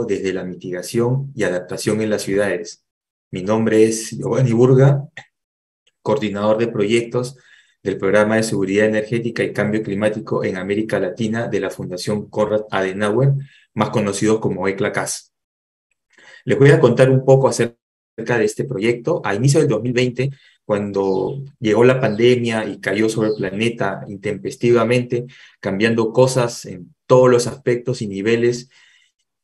desde la mitigación y adaptación en las ciudades. Mi nombre es Giovanni Burga, coordinador de proyectos del Programa de Seguridad Energética y Cambio Climático en América Latina de la Fundación Konrad Adenauer, más conocido como ECLACAS. Les voy a contar un poco acerca de este proyecto. A inicio del 2020, cuando llegó la pandemia y cayó sobre el planeta intempestivamente, cambiando cosas en todos los aspectos y niveles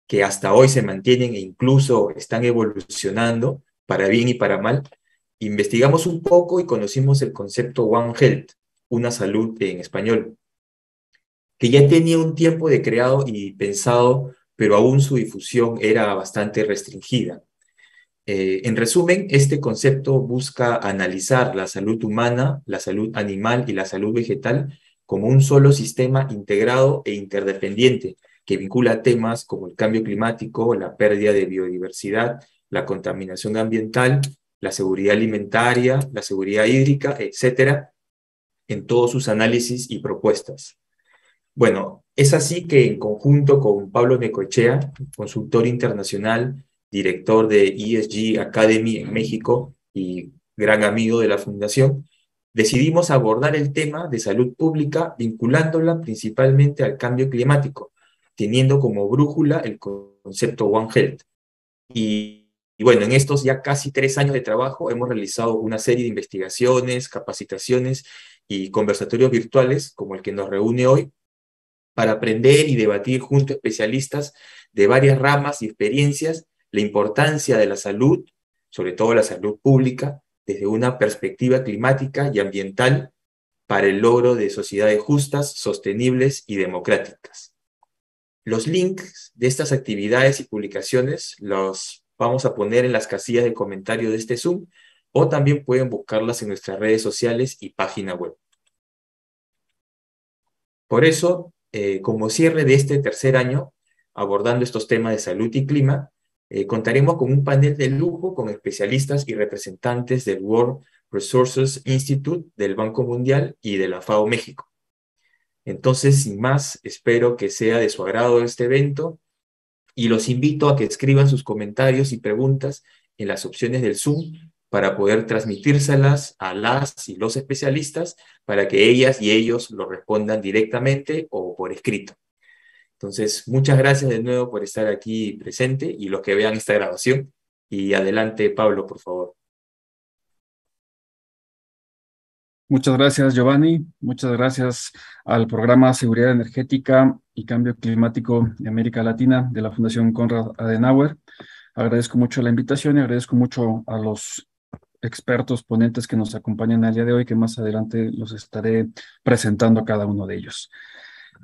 que hasta hoy se mantienen e incluso están evolucionando para bien y para mal, investigamos un poco y conocimos el concepto One Health, una salud en español, que ya tenía un tiempo de creado y pensado, pero aún su difusión era bastante restringida. En resumen, este concepto busca analizar la salud humana, la salud animal y la salud vegetal como un solo sistema integrado e interdependiente que vincula temas como el cambio climático, la pérdida de biodiversidad, la contaminación ambiental, la seguridad alimentaria, la seguridad hídrica, etcétera, en todos sus análisis y propuestas. Bueno, es así que en conjunto con Pablo Necochea, consultor internacional, director de ESG Academy en México y gran amigo de la fundación, decidimos abordar el tema de salud pública vinculándola principalmente al cambio climático, teniendo como brújula el concepto One Health. Y bueno, en estos ya casi 3 años de trabajo hemos realizado una serie de investigaciones, capacitaciones y conversatorios virtuales como el que nos reúne hoy para aprender y debatir junto a especialistas de varias ramas y experiencias la importancia de la salud, sobre todo la salud pública, desde una perspectiva climática y ambiental para el logro de sociedades justas, sostenibles y democráticas. Los links de estas actividades y publicaciones los vamos a poner en las casillas de comentario de este Zoom o también pueden buscarlas en nuestras redes sociales y página web. Por eso, como cierre de este tercer año, abordando estos temas de salud y clima, contaremos con un panel de lujo con especialistas y representantes del World Resources Institute, del Banco Mundial y de la FAO México. Entonces, sin más, espero que sea de su agrado este evento y los invito a que escriban sus comentarios y preguntas en las opciones del Zoom para poder transmitírselas a las y los especialistas para que ellas y ellos lo respondan directamente o por escrito. Entonces, muchas gracias de nuevo por estar aquí presente y los que vean esta grabación. Y adelante, Pablo, por favor. Muchas gracias, Giovanni. Muchas gracias al programa Seguridad Energética y Cambio Climático de América Latina de la Fundación Konrad Adenauer. Agradezco mucho la invitación y agradezco mucho a los expertos ponentes que nos acompañan el día de hoy, que más adelante los estaré presentando a cada uno de ellos.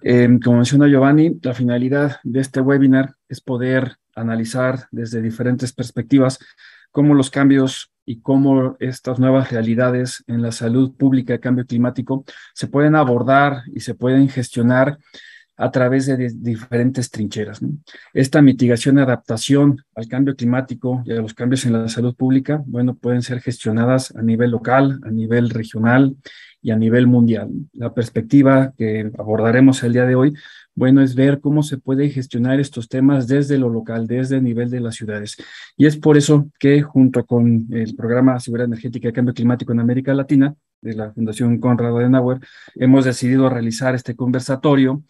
Como menciona Giovanni, la finalidad de este webinar es poder analizar desde diferentes perspectivas cómo los cambios y cómo estas nuevas realidades en la salud pública y cambio climático se pueden abordar y se pueden gestionar a través de diferentes trincheras, ¿no? Esta mitigación y adaptación al cambio climático y a los cambios en la salud pública, bueno, pueden ser gestionadas a nivel local, a nivel regional y a nivel mundial. La perspectiva que abordaremos el día de hoy, bueno, es ver cómo se puede gestionar estos temas desde lo local, desde el nivel de las ciudades. Y es por eso que junto con el programa Seguridad Energética y Cambio Climático en América Latina, de la Fundación Konrad Adenauer, hemos decidido realizar este conversatorio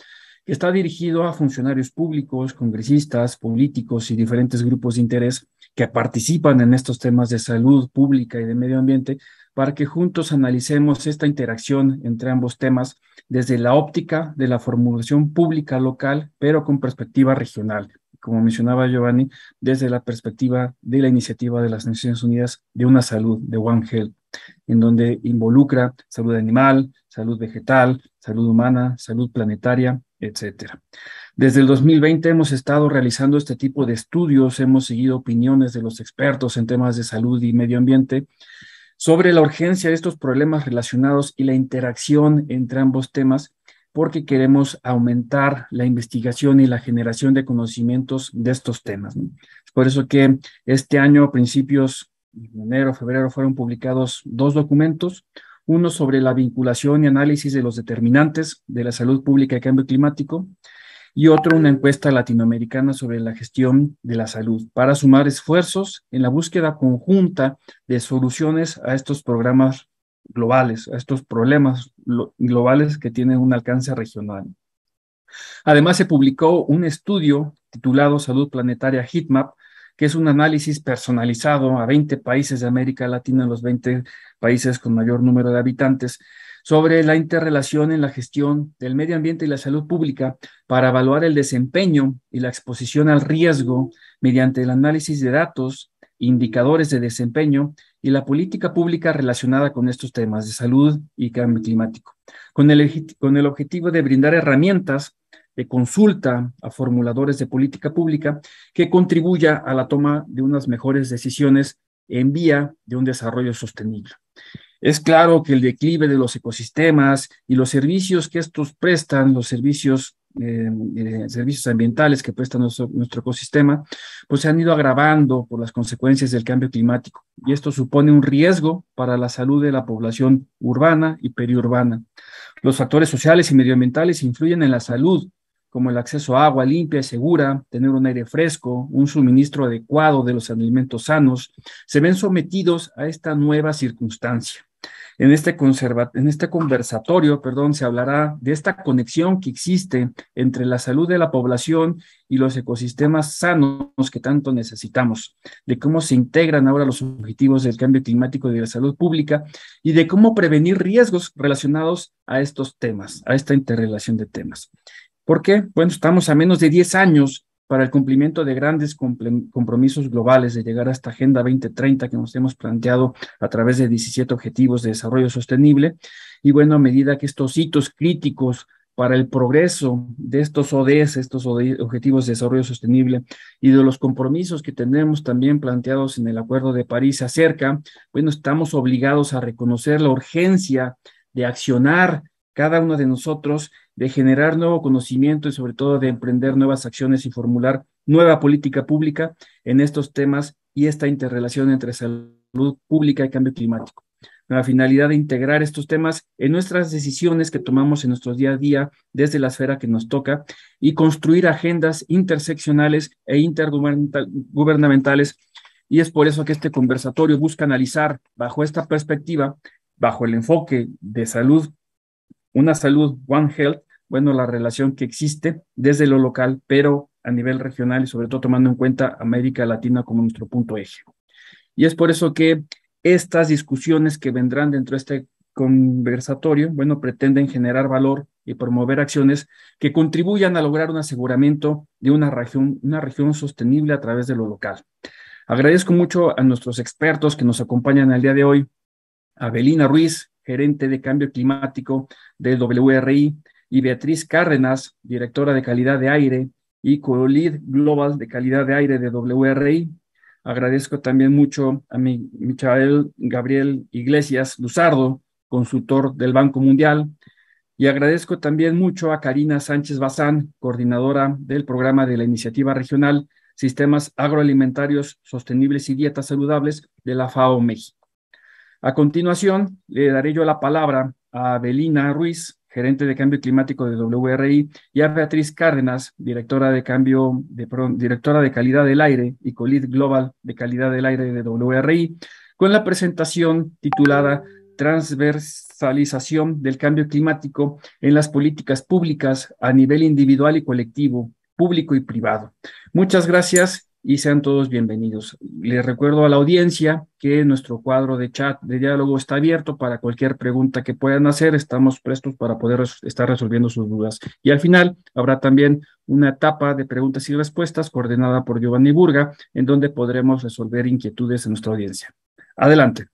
que está dirigido a funcionarios públicos, congresistas, políticos y diferentes grupos de interés que participan en estos temas de salud pública y de medio ambiente para que juntos analicemos esta interacción entre ambos temas desde la óptica de la formulación pública local, pero con perspectiva regional. Como mencionaba Giovanni, desde la perspectiva de la iniciativa de las Naciones Unidas de una salud, de One Health, en donde involucra salud animal, salud vegetal, salud humana, salud planetaria, etcétera. Desde el 2020 hemos estado realizando este tipo de estudios, hemos seguido opiniones de los expertos en temas de salud y medio ambiente sobre la urgencia de estos problemas relacionados y la interacción entre ambos temas, porque queremos aumentar la investigación y la generación de conocimientos de estos temas, ¿no? Es por eso que este año, a principios de enero, febrero, fueron publicados 2 documentos, uno sobre la vinculación y análisis de los determinantes de la salud pública y cambio climático, y otro una encuesta latinoamericana sobre la gestión de la salud, para sumar esfuerzos en la búsqueda conjunta de soluciones a estos programas globales, a estos problemas globales que tienen un alcance regional. Además, se publicó un estudio titulado Salud Planetaria Heatmap, que es un análisis personalizado a 20 países de América Latina, los 20 países con mayor número de habitantes, sobre la interrelación en la gestión del medio ambiente y la salud pública para evaluar el desempeño y la exposición al riesgo mediante el análisis de datos, indicadores de desempeño y la política pública relacionada con estos temas de salud y cambio climático, con el objetivo de brindar herramientas de consulta a formuladores de política pública que contribuya a la toma de unas mejores decisiones en vía de un desarrollo sostenible. Es claro que el declive de los ecosistemas y los servicios que estos prestan, los servicios ambientales que presta nuestro ecosistema, pues se han ido agravando por las consecuencias del cambio climático. Y esto supone un riesgo para la salud de la población urbana y periurbana. Los factores sociales y medioambientales influyen en la salud, como el acceso a agua limpia y segura, tener un aire fresco, un suministro adecuado de los alimentos sanos, se ven sometidos a esta nueva circunstancia. En este conversatorio, se hablará de esta conexión que existe entre la salud de la población y los ecosistemas sanos que tanto necesitamos, de cómo se integran ahora los objetivos del cambio climático y de la salud pública y de cómo prevenir riesgos relacionados a estos temas, a esta interrelación de temas. ¿Por qué? Bueno, estamos a menos de 10 años para el cumplimiento de grandes compromisos globales de llegar a esta Agenda 2030 que nos hemos planteado a través de 17 Objetivos de Desarrollo Sostenible. Y bueno, a medida que estos hitos críticos para el progreso de estos ODS, estos Objetivos de Desarrollo Sostenible y de los compromisos que tenemos también planteados en el Acuerdo de París se acercan, bueno, estamos obligados a reconocer la urgencia de accionar cada uno de nosotros, de generar nuevo conocimiento y sobre todo de emprender nuevas acciones y formular nueva política pública en estos temas y esta interrelación entre salud pública y cambio climático. La finalidad de integrar estos temas en nuestras decisiones que tomamos en nuestro día a día desde la esfera que nos toca y construir agendas interseccionales e intergubernamentales. Y es por eso que este conversatorio busca analizar bajo esta perspectiva, bajo el enfoque de salud, una salud One Health, bueno, la relación que existe desde lo local, pero a nivel regional y sobre todo tomando en cuenta América Latina como nuestro punto eje. Y es por eso que estas discusiones que vendrán dentro de este conversatorio, bueno, pretenden generar valor y promover acciones que contribuyan a lograr un aseguramiento de una región sostenible a través de lo local. Agradezco mucho a nuestros expertos que nos acompañan el día de hoy, a Belina Ruiz, gerente de cambio climático del WRI, y Beatriz Cárdenas, directora de calidad de aire y co-lead global de calidad de aire de WRI. Agradezco también mucho a Michael Gabriel Iglesias Luzardo, consultor del Banco Mundial, y agradezco también mucho a Karina Sánchez Bazán, coordinadora del programa de la Iniciativa Regional Sistemas Agroalimentarios Sostenibles y Dietas Saludables de la FAO México. A continuación, le daré yo la palabra a Belina Ruiz, gerente de cambio climático de WRI, y a Beatriz Cárdenas, directora de calidad del aire y co-lead global de calidad del aire de WRI, con la presentación titulada Transversalización del cambio climático en las políticas públicas a nivel individual y colectivo, público y privado. Muchas gracias y sean todos bienvenidos. Les recuerdo a la audiencia que nuestro cuadro de chat de diálogo está abierto para cualquier pregunta que puedan hacer. Estamos prestos para poder estar resolviendo sus dudas. Y al final habrá también una etapa de preguntas y respuestas coordinada por Giovanni Burga, en donde podremos resolver inquietudes de nuestra audiencia. Adelante.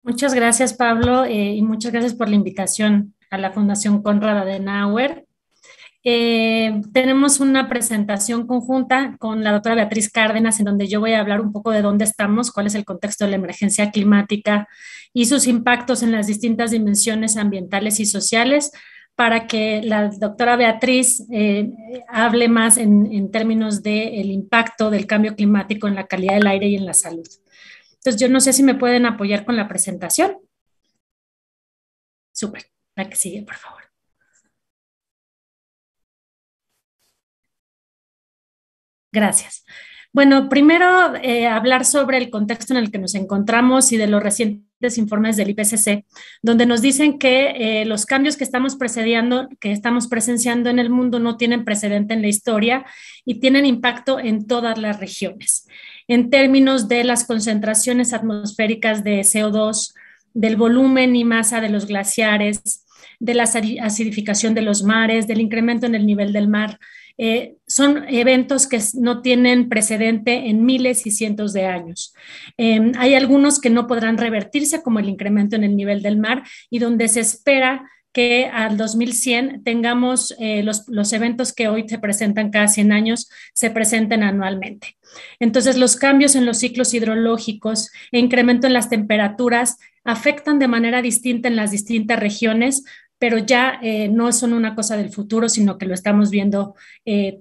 Muchas gracias, Pablo, y muchas gracias por la invitación a la Fundación Konrad Adenauer. Tenemos una presentación conjunta con la doctora Beatriz Cárdenas, en donde yo voy a hablar un poco de dónde estamos, cuál es el contexto de la emergencia climática y sus impactos en las distintas dimensiones ambientales y sociales, para que la doctora Beatriz hable más en términos del impacto del cambio climático en la calidad del aire y en la salud. Entonces, yo no sé si me pueden apoyar con la presentación. Súper, la que sigue, por favor. Gracias. Bueno, primero hablar sobre el contexto en el que nos encontramos y de los recientes informes del IPCC, donde nos dicen que los cambios que estamos presenciando en el mundo no tienen precedente en la historia y tienen impacto en todas las regiones. En términos de las concentraciones atmosféricas de CO2, del volumen y masa de los glaciares, de la acidificación de los mares, del incremento en el nivel del mar, son eventos que no tienen precedente en miles y cientos de años. Hay algunos que no podrán revertirse, como el incremento en el nivel del mar, y donde se espera que al 2100 tengamos los eventos que hoy se presentan cada 100 años, se presenten anualmente. Entonces, los cambios en los ciclos hidrológicos e incremento en las temperaturas afectan de manera distinta en las distintas regiones, pero ya no son una cosa del futuro, sino que lo estamos viendo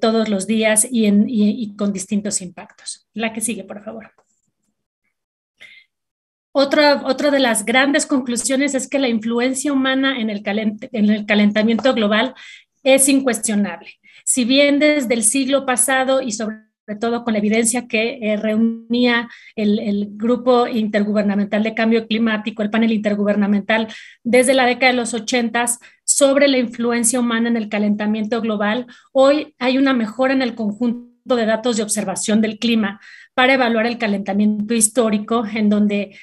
todos los días y con distintos impactos. La que sigue, por favor. Otra de las grandes conclusiones es que la influencia humana en el calentamiento global es incuestionable. Si bien desde el siglo pasado y sobre todo con la evidencia que reunía el Grupo Intergubernamental de Cambio Climático, el panel intergubernamental, desde la década de los 80 sobre la influencia humana en el calentamiento global, hoy hay una mejora en el conjunto de datos de observación del clima para evaluar el calentamiento histórico, en donde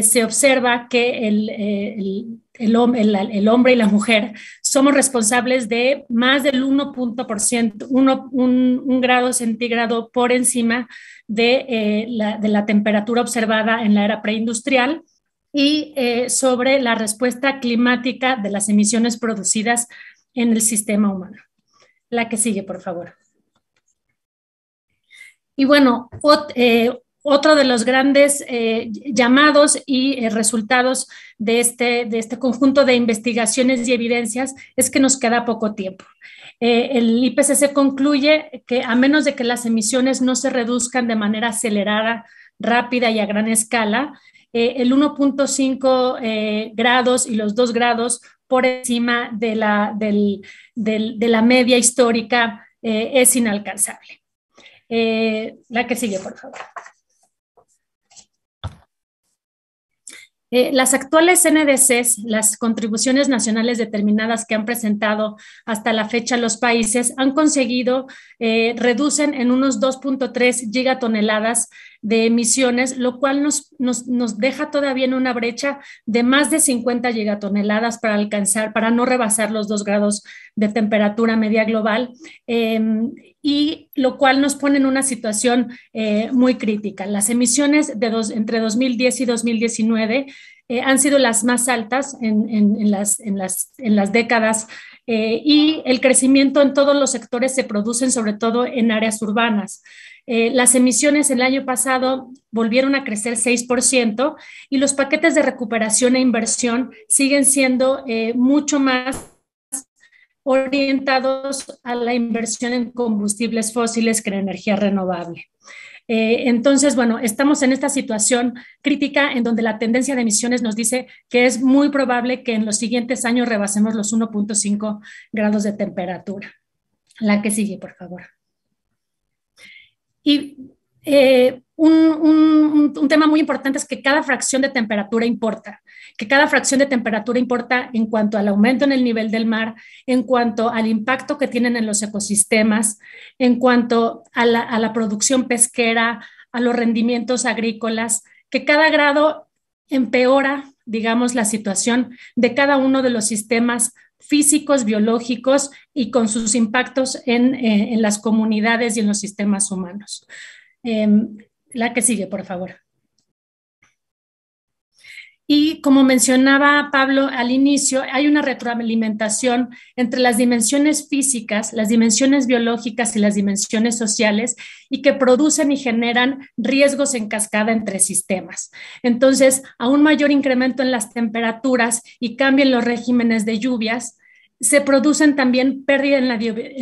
se observa que el hombre y la mujer somos responsables de más del 1%, un grado centígrado por encima de la temperatura observada en la era preindustrial, y sobre la respuesta climática de las emisiones producidas en el sistema humano. La que sigue, por favor. Y bueno, otro de los grandes llamados y resultados de este conjunto de investigaciones y evidencias es que nos queda poco tiempo. El IPCC concluye que a menos de que las emisiones no se reduzcan de manera acelerada, rápida y a gran escala, el 1.5 grados y los 2 grados por encima de la media histórica es inalcanzable. La que sigue, por favor. Las actuales NDCs, las contribuciones nacionales determinadas que han presentado hasta la fecha los países, han conseguido, reducen en unos 2.3 gigatoneladas de emisiones, lo cual nos deja todavía en una brecha de más de 50 gigatoneladas para no rebasar los 2 grados de temperatura media global, y lo cual nos pone en una situación muy crítica. Las emisiones entre 2010 y 2019 han sido las más altas en las décadas, y el crecimiento en todos los sectores se producen sobre todo en áreas urbanas. Las emisiones el año pasado volvieron a crecer 6%, y los paquetes de recuperación e inversión siguen siendo mucho más orientados a la inversión en combustibles fósiles que en energía renovable. Entonces, bueno, estamos en esta situación crítica en donde la tendencia de emisiones nos dice que es muy probable que en los siguientes años rebasemos los 1.5 grados de temperatura. La que sigue, por favor. Y un tema muy importante es que cada fracción de temperatura importa, en cuanto al aumento en el nivel del mar, en cuanto al impacto que tienen en los ecosistemas, en cuanto a la producción pesquera, a los rendimientos agrícolas, que cada grado empeora, digamos, la situación de cada uno de los sistemas físicos, biológicos y con sus impactos en las comunidades y en los sistemas humanos. La que sigue, por favor. Y como mencionaba Pablo al inicio, hay una retroalimentación entre las dimensiones físicas, las dimensiones biológicas y las dimensiones sociales, y que producen y generan riesgos en cascada entre sistemas. Entonces, a un mayor incremento en las temperaturas y cambio en los regímenes de lluvias, se producen también pérdida en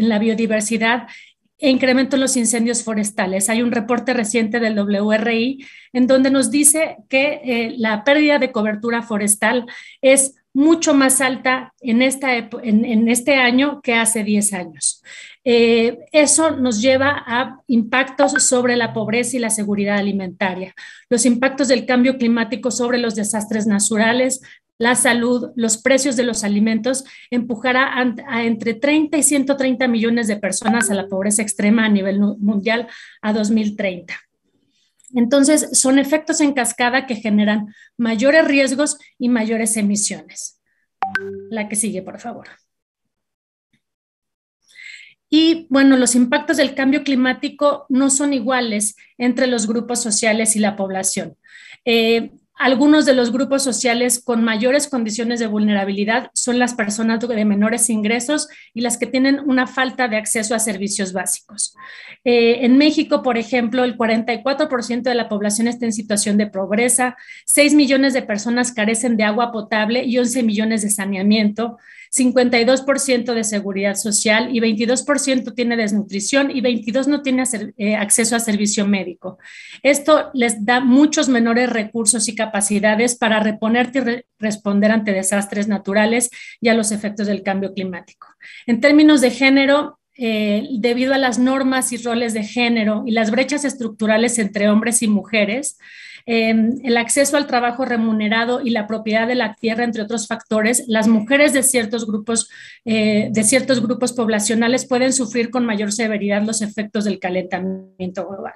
la biodiversidad e incremento en los incendios forestales. Hay un reporte reciente del WRI en donde nos dice que la pérdida de cobertura forestal es mucho más alta en este año que hace 10 años. Eso nos lleva a impactos sobre la pobreza y la seguridad alimentaria, los impactos del cambio climático sobre los desastres naturales, la salud, los precios de los alimentos, empujará a entre 30 y 130 millones de personas a la pobreza extrema a nivel mundial a 2030. Entonces, son efectos en cascada que generan mayores riesgos y mayores emisiones. La que sigue, por favor. Y bueno, los impactos del cambio climático no son iguales entre los grupos sociales y la población. Algunos de los grupos sociales con mayores condiciones de vulnerabilidad son las personas de menores ingresos y las que tienen una falta de acceso a servicios básicos. En México, por ejemplo, el 44% de la población está en situación de pobreza, 6 millones de personas carecen de agua potable y 11 millones de saneamiento, 52% de seguridad social y 22% tiene desnutrición y 22% no tiene acceso a servicio médico. Esto les da muchos menores recursos y capacidades para reponerte y responder ante desastres naturales y a los efectos del cambio climático. En términos de género, debido a las normas y roles de género y las brechas estructurales entre hombres y mujeres, el acceso al trabajo remunerado y la propiedad de la tierra, entre otros factores, las mujeres de ciertos grupos poblacionales pueden sufrir con mayor severidad los efectos del calentamiento global.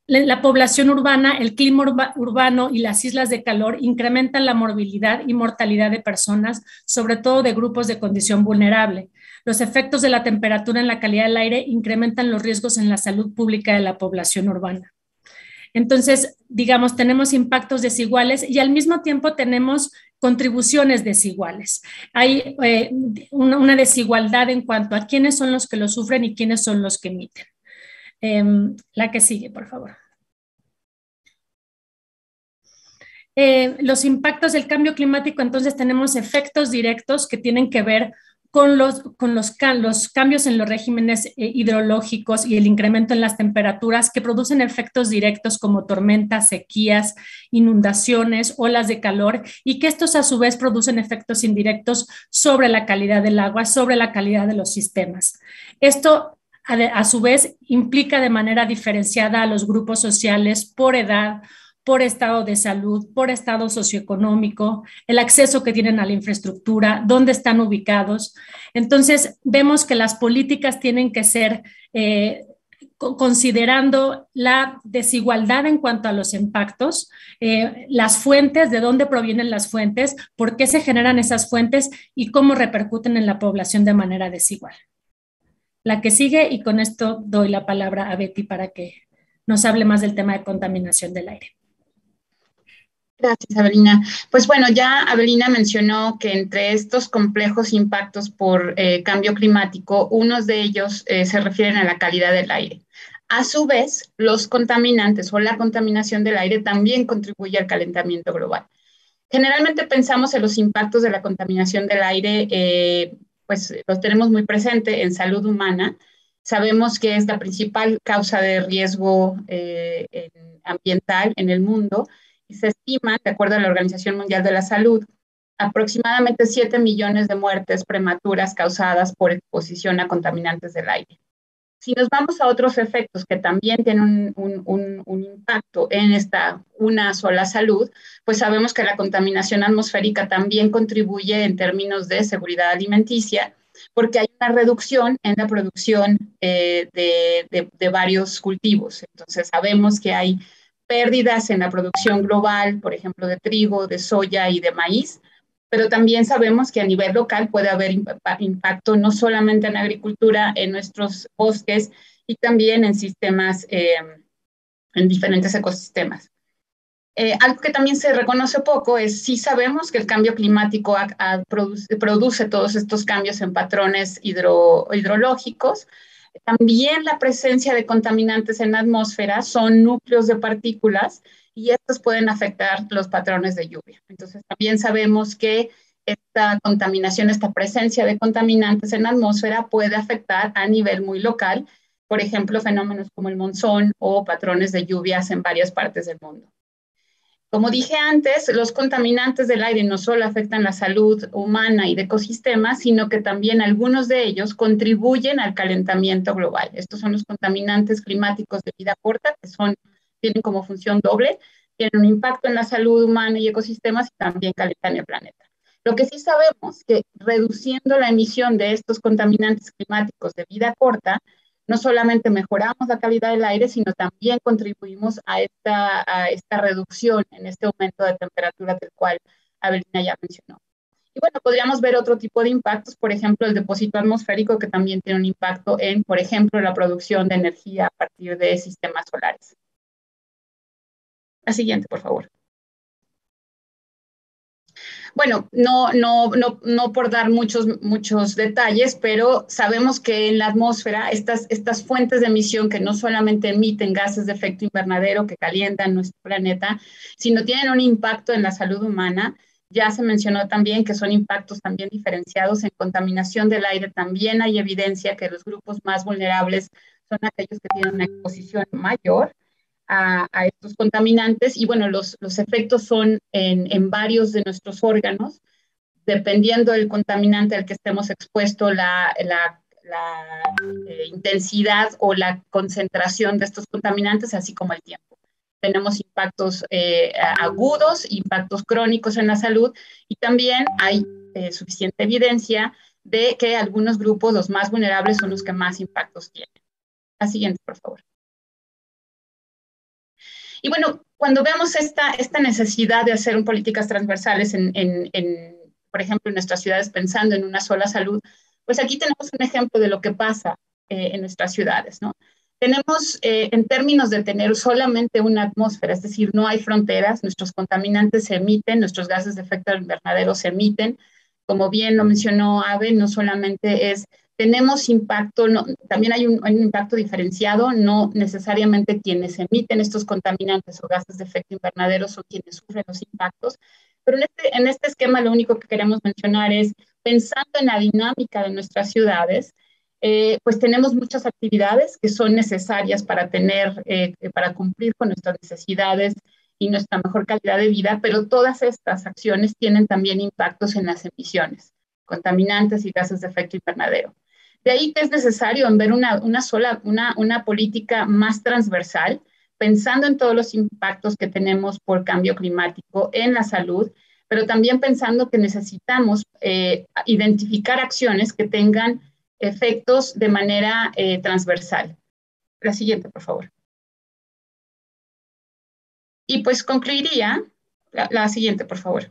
La población urbana, el clima urbano y las islas de calor incrementan la morbilidad y mortalidad de personas, sobre todo de grupos de condición vulnerable. Los efectos de la temperatura en la calidad del aire incrementan los riesgos en la salud pública de la población urbana. Entonces, digamos, tenemos impactos desiguales y al mismo tiempo tenemos contribuciones desiguales. Hay una desigualdad en cuanto a quiénes son los que lo sufren y quiénes son los que emiten. La que sigue, por favor. Los impactos del cambio climático, entonces tenemos efectos directos que tienen que ver con los cambios en los regímenes hidrológicos y el incremento en las temperaturas que producen efectos directos como tormentas, sequías, inundaciones, olas de calor y que estos a su vez producen efectos indirectos sobre la calidad del agua, sobre la calidad de los sistemas. Esto a su vez implica de manera diferenciada a los grupos sociales por edad, por estado de salud, por estado socioeconómico, el acceso que tienen a la infraestructura, dónde están ubicados. Entonces, vemos que las políticas tienen que ser considerando la desigualdad en cuanto a los impactos, las fuentes, de dónde provienen las fuentes, por qué se generan esas fuentes y cómo repercuten en la población de manera desigual. La que sigue, y con esto doy la palabra a Betty para que nos hable más del tema de contaminación del aire. Gracias, Avelina. Pues bueno, ya Avelina mencionó que entre estos complejos impactos por cambio climático, unos de ellos se refieren a la calidad del aire. A su vez, los contaminantes o la contaminación del aire también contribuye al calentamiento global. Generalmente pensamos en los impactos de la contaminación del aire, pues los tenemos muy presente en salud humana. Sabemos que es la principal causa de riesgo ambiental en el mundo. Y se estima, de acuerdo a la Organización Mundial de la Salud, aproximadamente 7 millones de muertes prematuras causadas por exposición a contaminantes del aire. Si nos vamos a otros efectos que también tienen un impacto en una sola salud, pues sabemos que la contaminación atmosférica también contribuye en términos de seguridad alimenticia, porque hay una reducción en la producción de varios cultivos. Entonces sabemos que hay pérdidas en la producción global, por ejemplo, de trigo, de soya y de maíz, pero también sabemos que a nivel local puede haber impacto no solamente en agricultura, en nuestros bosques y también en sistemas, en diferentes ecosistemas. Algo que también se reconoce poco es si sabemos que el cambio climático produce todos estos cambios en patrones hidrológicos. También la presencia de contaminantes en la atmósfera son núcleos de partículas y estos pueden afectar los patrones de lluvia. Entonces también sabemos que esta contaminación, esta presencia de contaminantes en la atmósfera puede afectar a nivel muy local, por ejemplo, fenómenos como el monzón o patrones de lluvias en varias partes del mundo. Como dije antes, los contaminantes del aire no solo afectan la salud humana y de ecosistemas, sino que también algunos de ellos contribuyen al calentamiento global. Estos son los contaminantes climáticos de vida corta, que tienen como función doble, tienen un impacto en la salud humana y ecosistemas y también calentan el planeta. Lo que sí sabemos es que reduciendo la emisión de estos contaminantes climáticos de vida corta, no solamente mejoramos la calidad del aire, sino también contribuimos a esta reducción en este aumento de temperatura del cual Avelina ya mencionó. Y bueno, podríamos ver otro tipo de impactos, por ejemplo, el depósito atmosférico, que también tiene un impacto en, por ejemplo, la producción de energía a partir de sistemas solares. La siguiente, por favor. Bueno, no por dar muchos detalles, pero sabemos que en la atmósfera estas fuentes de emisión que no solamente emiten gases de efecto invernadero que calientan nuestro planeta, sino tienen un impacto en la salud humana. Ya se mencionó también que son impactos también diferenciados en contaminación del aire. También hay evidencia que los grupos más vulnerables son aquellos que tienen una exposición mayor a estos contaminantes y bueno, los efectos son en varios de nuestros órganos, dependiendo del contaminante al que estemos expuestos, la intensidad o la concentración de estos contaminantes, así como el tiempo. Tenemos impactos agudos, impactos crónicos en la salud y también hay suficiente evidencia de que algunos grupos, los más vulnerables, son los que más impactos tienen. La siguiente, por favor. Y bueno, cuando vemos esta necesidad de hacer políticas transversales por ejemplo, en nuestras ciudades pensando en una sola salud, pues aquí tenemos un ejemplo de lo que pasa en nuestras ciudades, ¿no? Tenemos, en términos de tener solamente una atmósfera, es decir, no hay fronteras, nuestros contaminantes se emiten, nuestros gases de efecto invernadero se emiten, como bien lo mencionó Ave, no solamente tenemos impacto, también hay un impacto diferenciado, no necesariamente quienes emiten estos contaminantes o gases de efecto invernadero son quienes sufren los impactos, pero en este esquema lo único que queremos mencionar es, pensando en la dinámica de nuestras ciudades, pues tenemos muchas actividades que son necesarias para cumplir con nuestras necesidades y nuestra mejor calidad de vida, pero todas estas acciones tienen también impactos en las emisiones, contaminantes y gases de efecto invernadero. De ahí que es necesario ver una política más transversal, pensando en todos los impactos que tenemos por cambio climático en la salud, pero también pensando que necesitamos identificar acciones que tengan efectos de manera transversal. La siguiente, por favor. Y pues concluiría, la siguiente, por favor.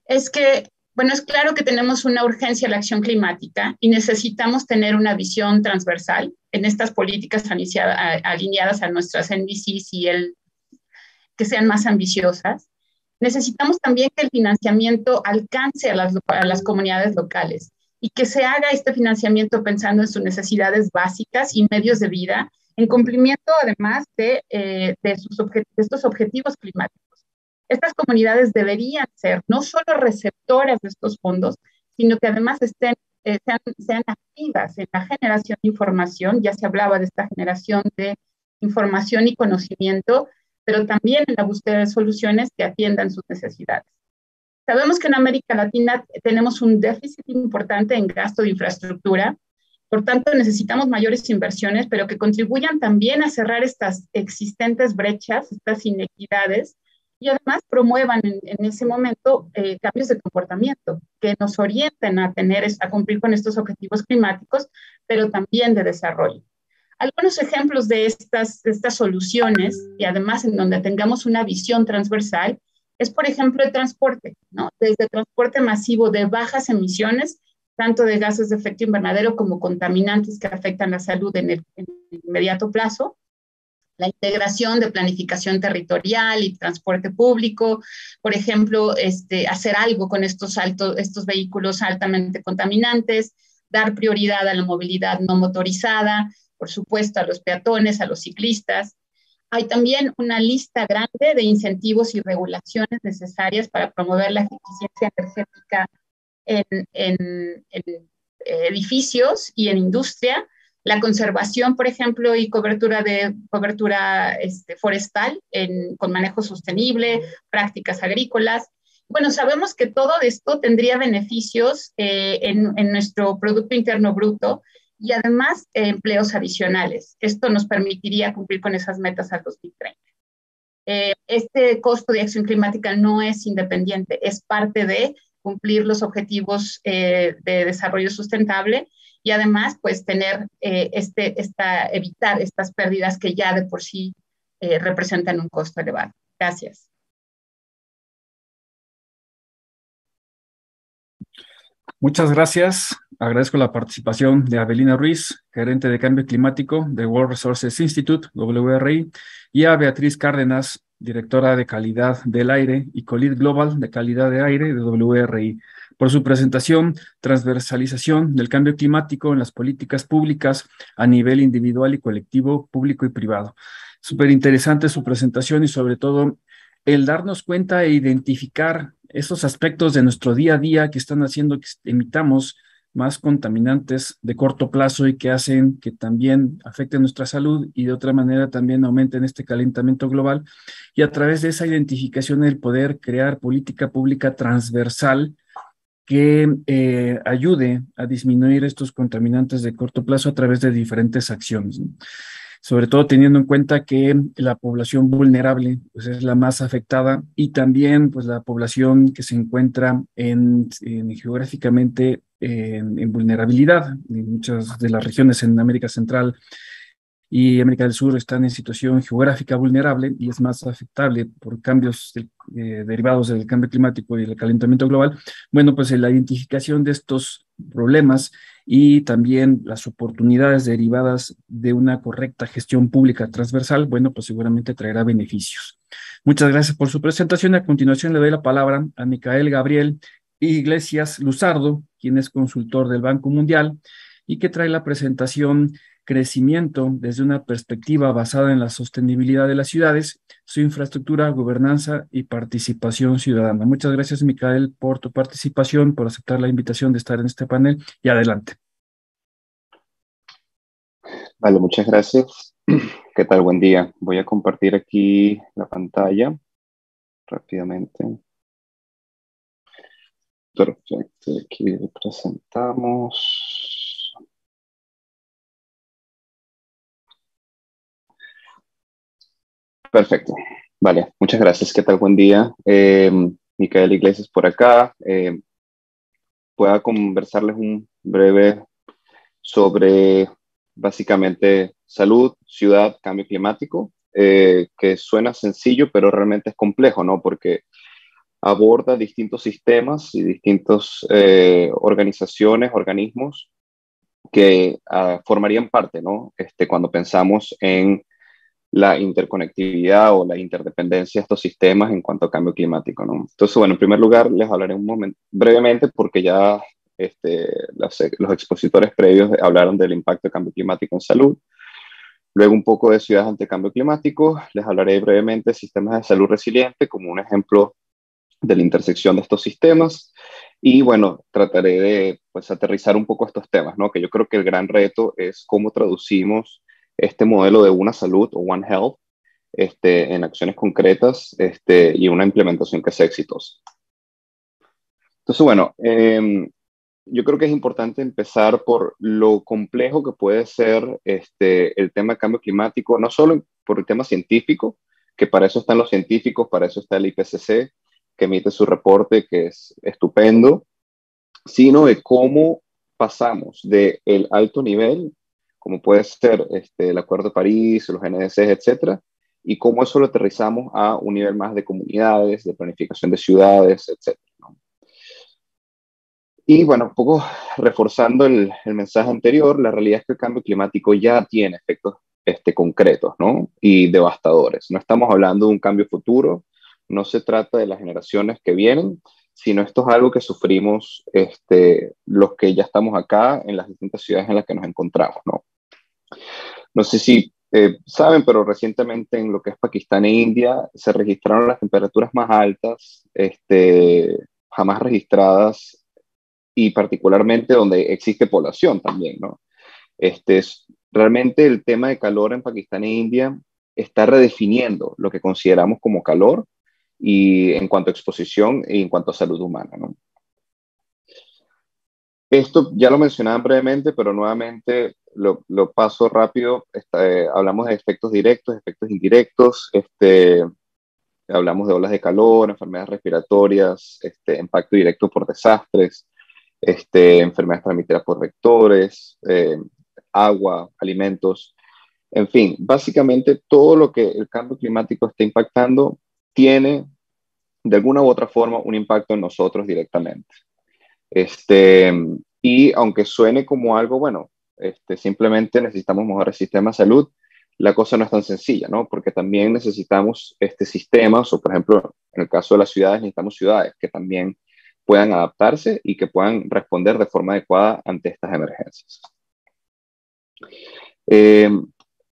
Es que bueno, es claro que tenemos una urgencia en la acción climática y necesitamos tener una visión transversal en estas políticas alineadas a nuestras NDCs y que sean más ambiciosas. Necesitamos también que el financiamiento alcance a las comunidades locales y que se haga este financiamiento pensando en sus necesidades básicas y medios de vida, en cumplimiento además de estos objetivos climáticos. Estas comunidades deberían ser no solo receptoras de estos fondos, sino que además sean activas en la generación de información. Ya se hablaba de esta generación de información y conocimiento, pero también en la búsqueda de soluciones que atiendan sus necesidades. Sabemos que en América Latina tenemos un déficit importante en gasto de infraestructura, por tanto necesitamos mayores inversiones, pero que contribuyan también a cerrar estas existentes brechas, estas inequidades, y además promuevan en ese momento cambios de comportamiento que nos orienten a cumplir con estos objetivos climáticos, pero también de desarrollo. Algunos ejemplos de estas soluciones, y además en donde tengamos una visión transversal, es por ejemplo el transporte, ¿no? Desde transporte masivo de bajas emisiones, tanto de gases de efecto invernadero como contaminantes que afectan la salud en el inmediato plazo, la integración de planificación territorial y transporte público, por ejemplo, hacer algo con estos vehículos altamente contaminantes, dar prioridad a la movilidad no motorizada, por supuesto a los peatones, a los ciclistas. Hay también una lista grande de incentivos y regulaciones necesarias para promover la eficiencia energética en edificios y en industria, La conservación, por ejemplo, y cobertura forestal con manejo sostenible, prácticas agrícolas. Bueno, sabemos que todo esto tendría beneficios en nuestro Producto Interno Bruto y además empleos adicionales. Esto nos permitiría cumplir con esas metas al 2030. Este costo de acción climática no es independiente, es parte de cumplir los objetivos de desarrollo sustentable y además pues tener evitar estas pérdidas que ya de por sí representan un costo elevado. Gracias. Muchas gracias. Agradezco la participación de Avelina Ruiz, gerente de Cambio Climático de World Resources Institute, WRI, y a Beatriz Cárdenas, directora de Calidad del Aire y Co-Lead Global de Calidad de Aire de WRI, por su presentación, transversalización del cambio climático en las políticas públicas a nivel individual y colectivo, público y privado. Súper interesante su presentación y sobre todo el darnos cuenta e identificar esos aspectos de nuestro día a día que están haciendo que emitamos más contaminantes de corto plazo y que hacen que también afecten nuestra salud y de otra manera también aumenten este calentamiento global. Y a través de esa identificación el poder crear política pública transversal que ayude a disminuir estos contaminantes de corto plazo a través de diferentes acciones, ¿no? Sobre todo teniendo en cuenta que la población vulnerable pues, es la más afectada y también pues, la población que se encuentra geográficamente en vulnerabilidad. En muchas de las regiones en América Central y América del Sur están en situación geográfica vulnerable y es más afectable por cambios derivados del cambio climático y el calentamiento global. Bueno, pues la identificación de estos problemas y también las oportunidades derivadas de una correcta gestión pública transversal, bueno, pues seguramente traerá beneficios. Muchas gracias por su presentación. A continuación le doy la palabra a Micael Gabriel Iglesias Luzardo, quien es consultor del Banco Mundial y que trae la presentación Crecimiento desde una perspectiva basada en la sostenibilidad de las ciudades, su infraestructura, gobernanza y participación ciudadana. Muchas gracias, Micael, por tu participación, por aceptar la invitación de estar en este panel y adelante. Vale, muchas gracias. ¿Qué tal? Buen día. Voy a compartir aquí la pantalla rápidamente. Perfecto, aquí le presentamos. Perfecto. Vale, muchas gracias. ¿Qué tal? Buen día. Micael Iglesias por acá. Puedo conversarles un breve sobre básicamente salud, ciudad, cambio climático, que suena sencillo, pero realmente es complejo, ¿no? Porque aborda distintos sistemas y distintas organizaciones, organismos que formarían parte, ¿no? Cuando pensamos en la interconectividad o la interdependencia de estos sistemas en cuanto a cambio climático, ¿no? Entonces, bueno, en primer lugar, les hablaré un momento brevemente porque ya los expositores previos hablaron del impacto de cambio climático en salud. Luego un poco de ciudades ante cambio climático. Les hablaré brevemente de sistemas de salud resiliente como un ejemplo de la intersección de estos sistemas. Y bueno, trataré de pues, aterrizar un poco estos temas, ¿no? Que yo creo que el gran reto es cómo traducimos este modelo de una salud o One Health en acciones concretas y una implementación que sea exitosa. Entonces, bueno, yo creo que es importante empezar por lo complejo que puede ser el tema de cambio climático, no solo por el tema científico, que para eso están los científicos, para eso está el IPCC, que emite su reporte, que es estupendo, sino de cómo pasamos del alto nivel, como puede ser el Acuerdo de París, los NDCs, etcétera, y cómo eso lo aterrizamos a un nivel más de comunidades, de planificación de ciudades, etcétera, ¿no? Y bueno, un poco reforzando el mensaje anterior, la realidad es que el cambio climático ya tiene efectos concretos, ¿no? Y devastadores. No estamos hablando de un cambio futuro, no se trata de las generaciones que vienen, sino esto es algo que sufrimos los que ya estamos acá en las distintas ciudades en las que nos encontramos, ¿no? No sé si saben, pero recientemente en lo que es Pakistán e India se registraron las temperaturas más altas jamás registradas y particularmente donde existe población también, ¿no? Realmente el tema de calor en Pakistán e India está redefiniendo lo que consideramos como calor y en cuanto a exposición y en cuanto a salud humana, ¿no? Esto ya lo mencionaba brevemente, pero nuevamente lo paso rápido. Hablamos de efectos directos, efectos indirectos, hablamos de olas de calor, enfermedades respiratorias, impacto directo por desastres, enfermedades transmitidas por vectores, agua, alimentos, en fin, básicamente todo lo que el cambio climático está impactando tiene de alguna u otra forma un impacto en nosotros directamente. Y aunque suene como algo, bueno, simplemente necesitamos mejorar el sistema de salud, la cosa no es tan sencilla, ¿no? Porque también necesitamos sistemas, o por ejemplo, en el caso de las ciudades, necesitamos ciudades que también puedan adaptarse y que puedan responder de forma adecuada ante estas emergencias.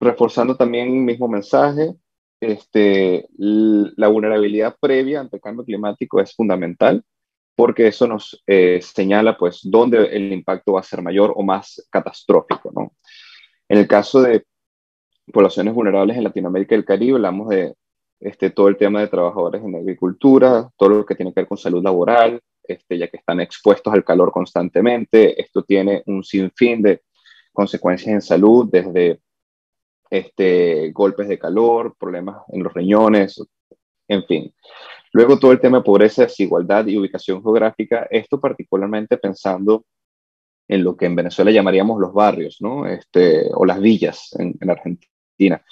Reforzando también el mismo mensaje, la vulnerabilidad previa ante el cambio climático es fundamental, porque eso nos señala pues dónde el impacto va a ser mayor o más catastrófico, ¿no? En el caso de poblaciones vulnerables en Latinoamérica y el Caribe, hablamos de todo el tema de trabajadores en agricultura, todo lo que tiene que ver con salud laboral, ya que están expuestos al calor constantemente. Esto tiene un sinfín de consecuencias en salud, desde golpes de calor, problemas en los riñones, en fin. Luego todo el tema de pobreza, desigualdad y ubicación geográfica, esto particularmente pensando en lo que en Venezuela llamaríamos los barrios, ¿no? O las villas en Argentina,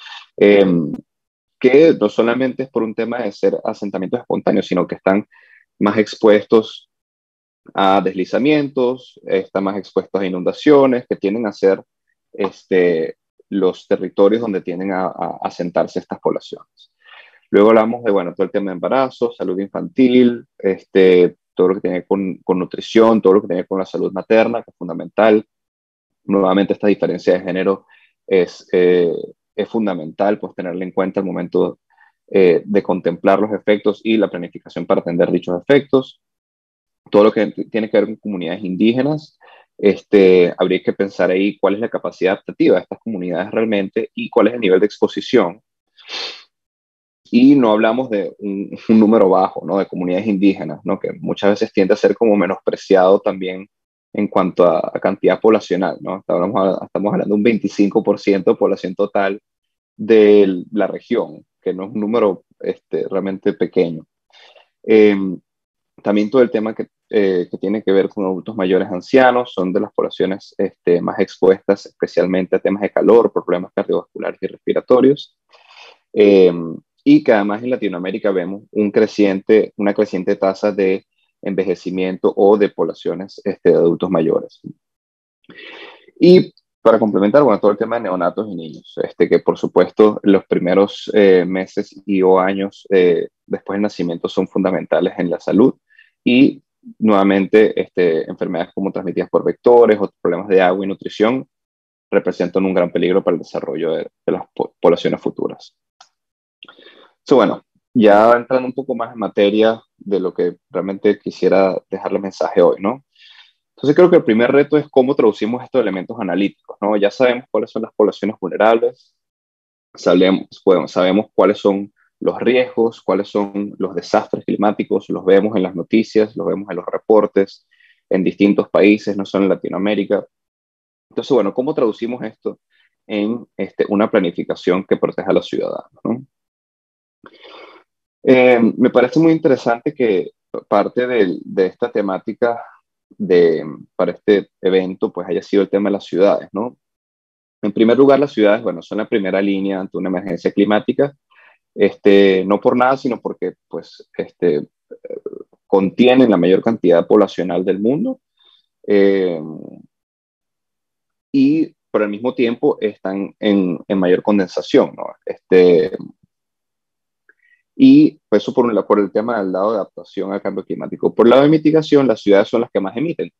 que no solamente es por un tema de ser asentamientos espontáneos, sino que están más expuestos a deslizamientos, están más expuestos a inundaciones, que tienden a ser los territorios donde tienden a asentarse estas poblaciones. Luego hablamos de, bueno, todo el tema de embarazo, salud infantil, todo lo que tiene con nutrición, todo lo que tiene con la salud materna, que es fundamental. Nuevamente, esta diferencia de género es fundamental, pues tenerla en cuenta al momento de contemplar los efectos y la planificación para atender dichos efectos. Todo lo que tiene que ver con comunidades indígenas, habría que pensar ahí cuál es la capacidad adaptativa de estas comunidades realmente y cuál es el nivel de exposición. Y no hablamos de un número bajo, ¿no? De comunidades indígenas, ¿no? Que muchas veces tiende a ser como menospreciado también en cuanto a cantidad poblacional, ¿no? Estamos hablando de un 25% de población total de la región, que no es un número realmente pequeño. También todo el tema que tiene que ver con adultos mayores ancianos, son de las poblaciones más expuestas especialmente a temas de calor, problemas cardiovasculares y respiratorios. Y que además en Latinoamérica vemos una creciente tasa de envejecimiento o de poblaciones de adultos mayores. Y para complementar, bueno, todo el tema de neonatos y niños, que por supuesto los primeros meses o años después del nacimiento son fundamentales en la salud y nuevamente enfermedades como transmitidas por vectores o problemas de agua y nutrición representan un gran peligro para el desarrollo de las poblaciones futuras. Bueno, ya entrando un poco más en materia de lo que realmente quisiera dejarle mensaje hoy, ¿no? Entonces creo que el primer reto es cómo traducimos estos elementos analíticos, ¿no? Ya sabemos cuáles son las poblaciones vulnerables, sabemos cuáles son los riesgos, cuáles son los desastres climáticos, los vemos en las noticias, los vemos en los reportes en distintos países, no solo en Latinoamérica. Entonces, bueno, ¿cómo traducimos esto en una planificación que proteja a los ciudadanos, ¿no? Me parece muy interesante que parte de esta temática para este evento pues haya sido el tema de las ciudades, ¿no? En primer lugar, las ciudades, bueno, son la primera línea ante una emergencia climática, no por nada, sino porque pues, contienen la mayor cantidad poblacional del mundo y por el mismo tiempo están en mayor condensación, ¿no? Y eso por el tema del lado de adaptación al cambio climático. Por el lado de mitigación, las ciudades son las que más emiten.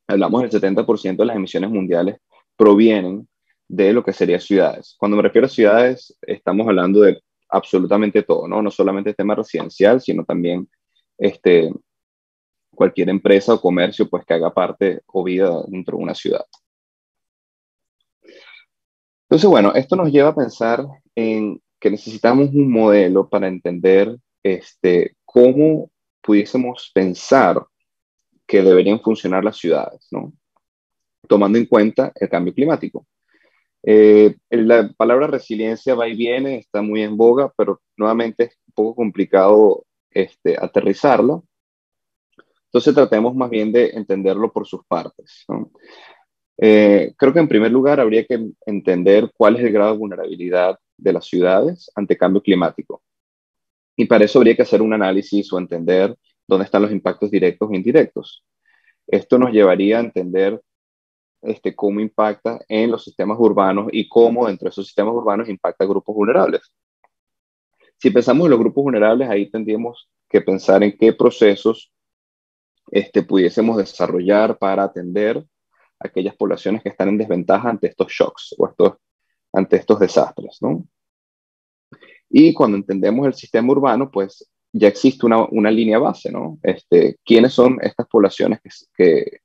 Hablamos del 70% de las emisiones mundiales provienen de lo que serían ciudades. Cuando me refiero a ciudades, estamos hablando de absolutamente todo, ¿no? No solamente el tema residencial, sino también cualquier empresa o comercio pues, que haga parte o vida dentro de una ciudad. Entonces, bueno, esto nos lleva a pensar en que necesitamos un modelo para entender cómo pudiésemos pensar que deberían funcionar las ciudades, ¿no? Tomando en cuenta el cambio climático. La palabra resiliencia va y viene, está muy en boga, pero nuevamente es un poco complicado aterrizarlo. Entonces tratemos más bien de entenderlo por sus partes, ¿no? Creo que en primer lugar habría que entender cuál es el grado de vulnerabilidad de las ciudades ante cambio climático. Y para eso habría que hacer un análisis o entender dónde están los impactos directos e indirectos. Esto nos llevaría a entender cómo impacta en los sistemas urbanos y cómo dentro de esos sistemas urbanos impacta a grupos vulnerables. Si pensamos en los grupos vulnerables, ahí tendríamos que pensar en qué procesos pudiésemos desarrollar para atender a aquellas poblaciones que están en desventaja ante estos shocks o ante estos desastres, ¿no? Y cuando entendemos el sistema urbano, pues ya existe una línea base, ¿no? ¿Quiénes son estas poblaciones que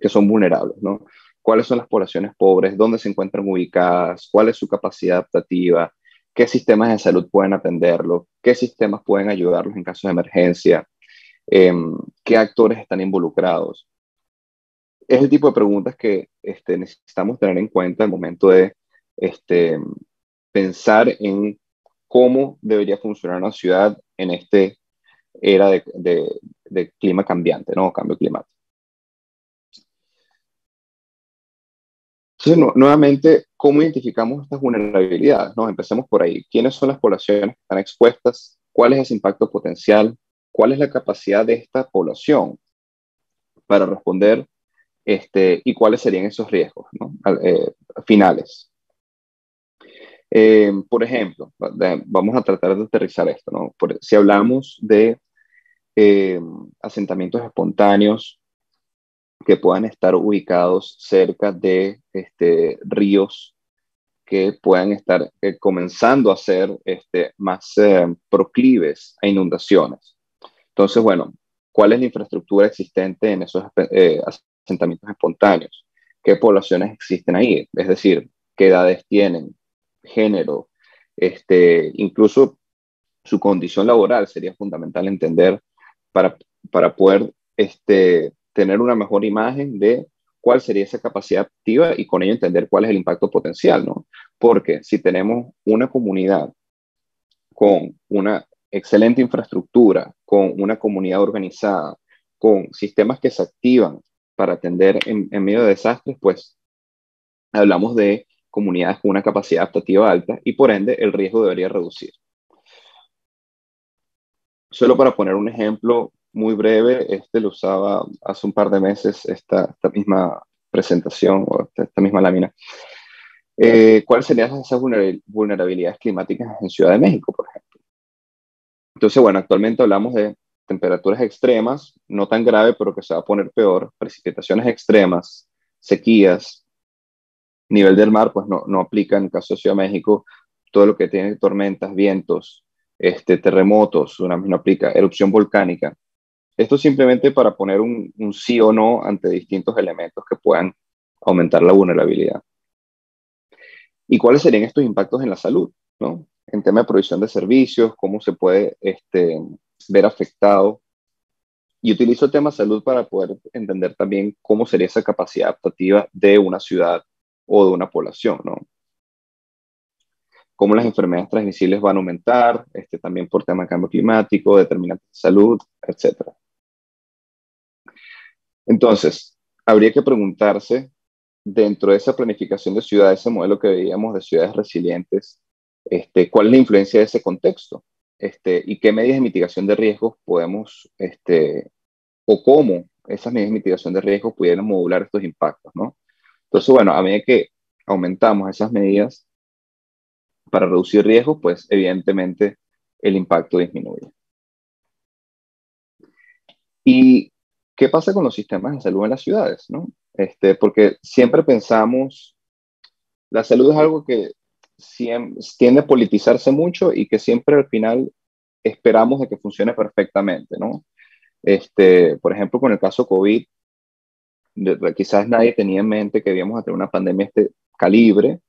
son vulnerables, ¿no? ¿Cuáles son las poblaciones pobres? ¿Dónde se encuentran ubicadas? ¿Cuál es su capacidad adaptativa? ¿Qué sistemas de salud pueden atenderlo? ¿Qué sistemas pueden ayudarlos en casos de emergencia? ¿Qué actores están involucrados? Es el tipo de preguntas que necesitamos tener en cuenta al momento de pensar en cómo debería funcionar una ciudad en esta era de clima cambiante, ¿no? Cambio climático. Entonces, nuevamente, ¿cómo identificamos estas vulnerabilidades? ¿No? Empecemos por ahí. ¿Quiénes son las poblaciones que están expuestas? ¿Cuál es ese impacto potencial? ¿Cuál es la capacidad de esta población para responder? ¿Y cuáles serían esos riesgos, ¿no? Finales? Por ejemplo, vamos a tratar de aterrizar esto, ¿no? Si hablamos de asentamientos espontáneos que puedan estar ubicados cerca de ríos que puedan estar comenzando a ser más proclives a inundaciones. Entonces, bueno, ¿cuál es la infraestructura existente en esos asentamientos espontáneos? ¿Qué poblaciones existen ahí? Es decir, ¿qué edades tienen? Género, incluso su condición laboral sería fundamental entender para, para poder tener una mejor imagen de cuál sería esa capacidad activa y con ello entender cuál es el impacto potencial, ¿no? Porque si tenemos una comunidad con una excelente infraestructura, con una comunidad organizada, con sistemas que se activan para atender en medio de desastres, pues hablamos de comunidades con una capacidad adaptativa alta y por ende el riesgo debería reducir. Solo para poner un ejemplo muy breve, lo usaba hace un par de meses, esta misma presentación o esta misma lámina. ¿Cuáles serían esas vulnerabilidades climáticas en Ciudad de México, por ejemplo? Entonces, bueno, actualmente hablamos de temperaturas extremas, no tan grave, pero que se va a poner peor, precipitaciones extremas, sequías, nivel del mar, pues no aplica en el caso de Ciudad de México, todo lo que tiene tormentas, vientos, terremotos, tsunamis no aplica, erupción volcánica. Esto simplemente para poner un sí o no ante distintos elementos que puedan aumentar la vulnerabilidad. ¿Y cuáles serían estos impactos en la salud, ¿no? En tema de provisión de servicios, cómo se puede ver afectado. Y utilizo el tema salud para poder entender también cómo sería esa capacidad adaptativa de una ciudad o de una población, ¿no? Cómo las enfermedades transmisibles van a aumentar, también por tema de cambio climático, determinantes de salud, etc. Entonces, habría que preguntarse, dentro de esa planificación de ciudades, ese modelo que veíamos de ciudades resilientes, ¿cuál es la influencia de ese contexto? Y qué medidas de mitigación de riesgos podemos, o cómo esas medidas de mitigación de riesgos pudieran modular estos impactos, ¿no? Entonces, bueno, a medida que aumentamos esas medidas para reducir riesgos, pues evidentemente el impacto disminuye. ¿Y qué pasa con los sistemas de salud en las ciudades, no? Porque siempre pensamos, la salud es algo que tiende a politizarse mucho y que siempre al final esperamos de que funcione perfectamente, ¿no? Por ejemplo, con el caso COVID, quizás nadie tenía en mente que íbamos a tener una pandemia de este calibre,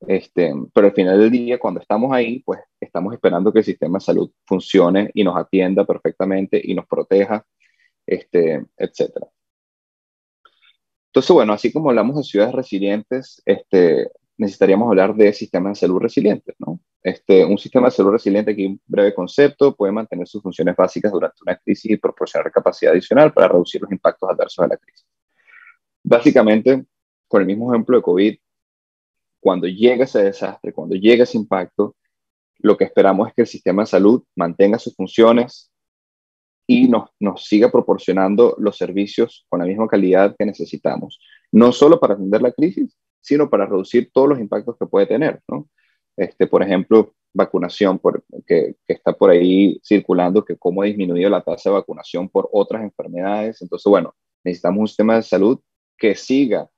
Pero al final del día, cuando estamos ahí, pues estamos esperando que el sistema de salud funcione y nos atienda perfectamente y nos proteja, etcétera. Entonces, bueno, así como hablamos de ciudades resilientes, necesitaríamos hablar de sistemas de salud resilientes, ¿no? Un sistema de salud resiliente, aquí un breve concepto, puede mantener sus funciones básicas durante una crisis y proporcionar capacidad adicional para reducir los impactos adversos de la crisis. Básicamente, con el mismo ejemplo de COVID, cuando llega ese desastre, cuando llega ese impacto, lo que esperamos es que el sistema de salud mantenga sus funciones y nos siga proporcionando los servicios con la misma calidad que necesitamos, no solo para atender la crisis, sino para reducir todos los impactos que puede tener, ¿no? Por ejemplo, vacunación, que está por ahí circulando, que cómo ha disminuido la tasa de vacunación por otras enfermedades. Entonces, bueno, necesitamos un sistema de salud que siga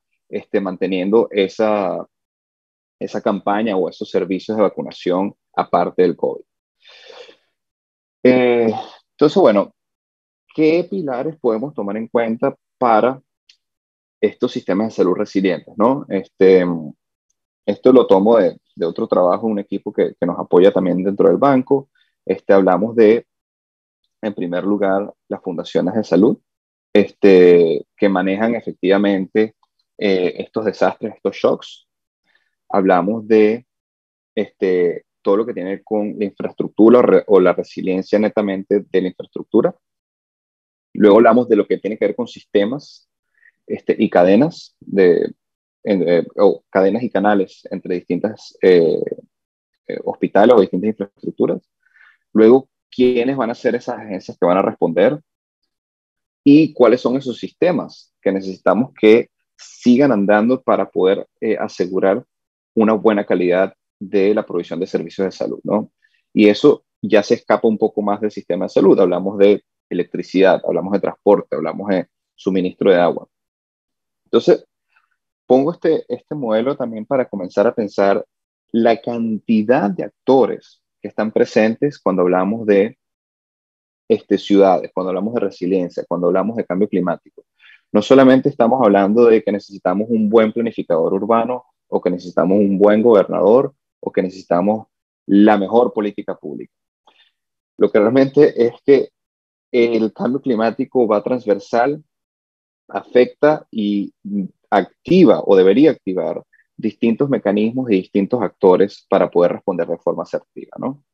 manteniendo esa campaña o esos servicios de vacunación aparte del COVID. Entonces, bueno, ¿qué pilares podemos tomar en cuenta para estos sistemas de salud resilientes, ¿no? Esto lo tomo de otro trabajo, un equipo que nos apoya también dentro del banco. Hablamos de, en primer lugar, las fundaciones de salud, que manejan efectivamente estos desastres, estos shocks. Hablamos de todo lo que tiene con la infraestructura o la resiliencia netamente de la infraestructura. Luego hablamos de lo que tiene que ver con sistemas y cadenas o cadenas y canales entre distintas hospitales o distintas infraestructuras. Luego, quiénes van a ser esas agencias que van a responder y cuáles son esos sistemas que necesitamos que sigan andando para poder asegurar una buena calidad de la provisión de servicios de salud, ¿no? Y eso ya se escapa un poco más del sistema de salud. Hablamos de electricidad, hablamos de transporte, hablamos de suministro de agua. Entonces, pongo este modelo también para comenzar a pensar la cantidad de actores que están presentes cuando hablamos de ciudades, cuando hablamos de resiliencia, cuando hablamos de cambio climático. No solamente estamos hablando de que necesitamos un buen planificador urbano o que necesitamos un buen gobernador o que necesitamos la mejor política pública. Lo que realmente es que el cambio climático va transversal, afecta y activa o debería activar distintos mecanismos y distintos actores para poder responder de forma asertiva, ¿no?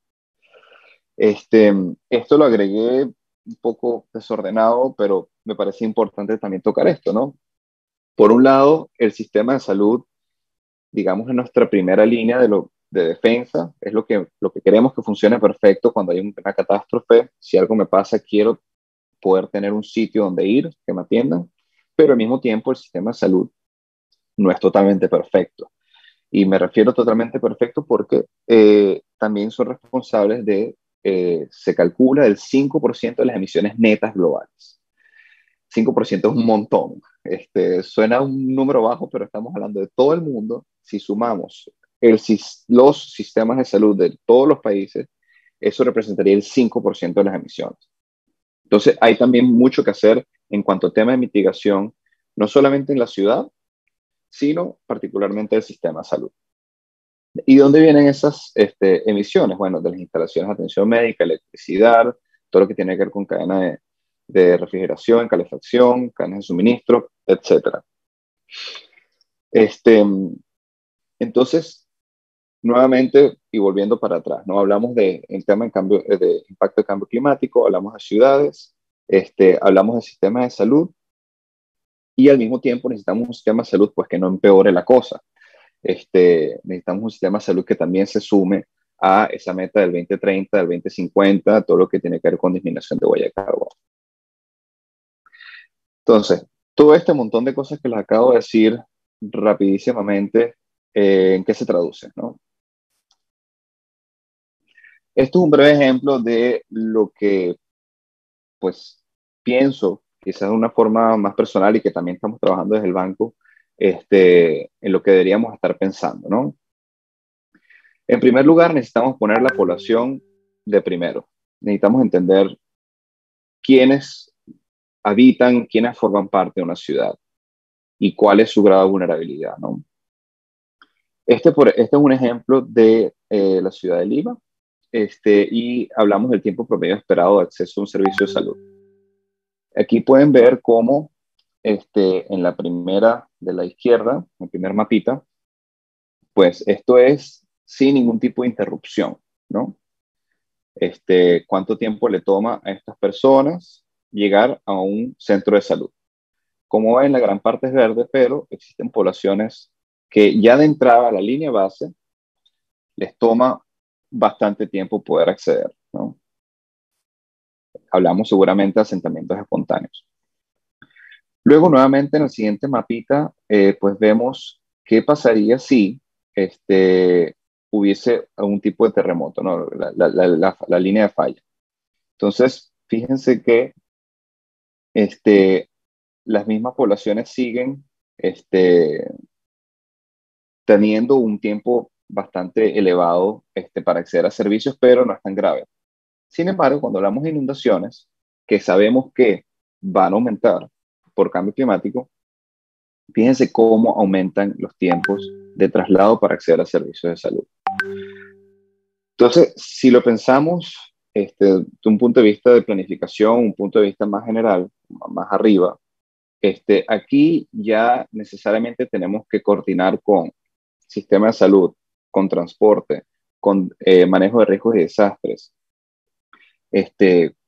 Esto lo agregué un poco desordenado, pero me parece importante también tocar esto, ¿no? Por un lado, el sistema de salud, digamos, en nuestra primera línea de defensa, es lo que queremos que funcione perfecto cuando hay una catástrofe. Si algo me pasa, quiero poder tener un sitio donde ir, que me atiendan, pero al mismo tiempo el sistema de salud no es totalmente perfecto. Y me refiero totalmente perfecto porque también son responsables se calcula del 5% de las emisiones netas globales. 5% es un montón. Suena un número bajo, pero estamos hablando de todo el mundo. Si sumamos los sistemas de salud de todos los países, eso representaría el 5% de las emisiones. Entonces, hay también mucho que hacer en cuanto a tema de mitigación, no solamente en la ciudad, sino particularmente el sistema de salud. ¿Y dónde vienen esas emisiones? Bueno, de las instalaciones de atención médica, electricidad, todo lo que tiene que ver con cadena de refrigeración, calefacción, cadenas de suministro, etc. Entonces, nuevamente, y volviendo para atrás, ¿no? Hablamos de impacto de cambio climático, hablamos de ciudades, hablamos de sistemas de salud, y al mismo tiempo necesitamos un sistema de salud pues, que no empeore la cosa. Necesitamos un sistema de salud que también se sume a esa meta del 2030, del 2050, todo lo que tiene que ver con disminución de huella de carbono. Entonces, todo este montón de cosas que les acabo de decir rapidísimamente, ¿en qué se traduce, no? Esto es un breve ejemplo de lo que, pues, pienso, quizás de una forma más personal y que también estamos trabajando desde el banco, en lo que deberíamos estar pensando, ¿no? En primer lugar, necesitamos poner la población de primero. Necesitamos entender quiénes habitan, quiénes forman parte de una ciudad y cuál es su grado de vulnerabilidad, ¿no? Este es un ejemplo de la ciudad de Lima, y hablamos del tiempo promedio esperado de acceso a un servicio de salud. Aquí pueden ver cómo en la primera de la izquierda, el primer mapita, pues esto es sin ningún tipo de interrupción, ¿no? Cuánto tiempo le toma a estas personas llegar a un centro de salud. Como ven, la gran parte es verde, pero existen poblaciones que ya de entrada a la línea base les toma bastante tiempo poder acceder, ¿no? Hablamos seguramente de asentamientos espontáneos. Luego, nuevamente, en el siguiente mapita, pues vemos qué pasaría si hubiese algún tipo de terremoto, ¿no? La línea de falla. Entonces, fíjense que las mismas poblaciones siguen teniendo un tiempo bastante elevado para acceder a servicios, pero no es tan grave. Sin embargo, cuando hablamos de inundaciones, que sabemos que van a aumentar por cambio climático, fíjense cómo aumentan los tiempos de traslado para acceder a servicios de salud. Entonces, si lo pensamos de un punto de vista de planificación, un punto de vista más general, más arriba, aquí ya necesariamente tenemos que coordinar con sistema de salud, con transporte, con manejo de riesgos y desastres,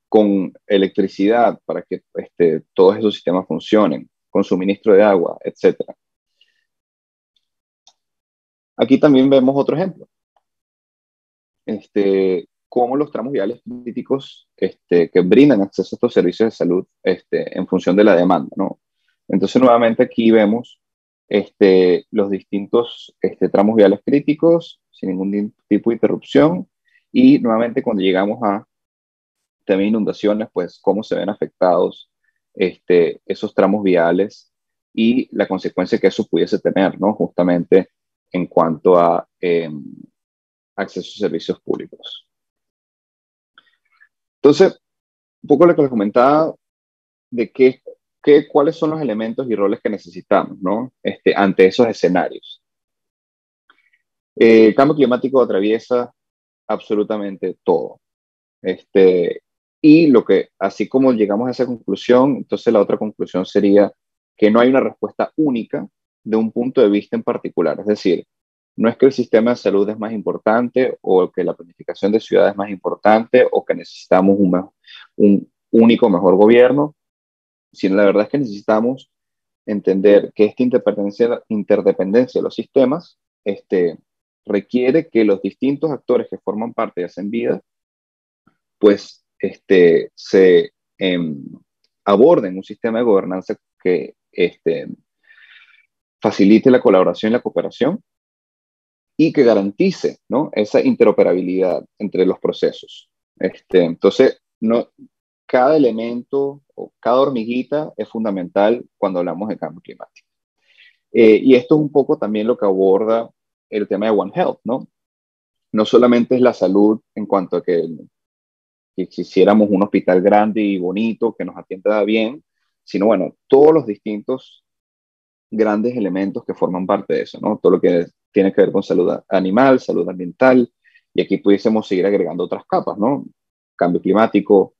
con electricidad para que todos esos sistemas funcionen, con suministro de agua, etc. Aquí también vemos otro ejemplo. Cómo los tramos viales críticos que brindan acceso a estos servicios de salud en función de la demanda, ¿no? Entonces, nuevamente aquí vemos los distintos tramos viales críticos sin ningún tipo de interrupción, y nuevamente cuando llegamos a también inundaciones, pues cómo se ven afectados esos tramos viales y la consecuencia que eso pudiese tener, ¿no? Justamente en cuanto a acceso a servicios públicos. Entonces, un poco lo que les comentaba de cuáles son los elementos y roles que necesitamos, ¿no? Ante esos escenarios. El cambio climático atraviesa absolutamente todo. Y así como llegamos a esa conclusión, entonces la otra conclusión sería que no hay una respuesta única de un punto de vista en particular. Es decir, no es que el sistema de salud es más importante o que la planificación de ciudades es más importante o que necesitamos un único mejor gobierno, sino la verdad es que necesitamos entender que esta interdependencia de los sistemas requiere que los distintos actores que forman parte y hacen vida, pues se aborden un sistema de gobernanza que facilite la colaboración y la cooperación y que garantice, ¿no?, esa interoperabilidad entre los procesos. Entonces, cada elemento o cada hormiguita es fundamental cuando hablamos de cambio climático. Y esto es un poco también lo que aborda el tema de One Health, ¿no? No solamente es la salud en cuanto a que quisiéramos un hospital grande y bonito que nos atienda bien, sino, bueno, todos los distintos grandes elementos que forman parte de eso, ¿no? Todo lo que tiene que ver con salud animal, salud ambiental, y aquí pudiésemos seguir agregando otras capas, ¿no? Cambio climático,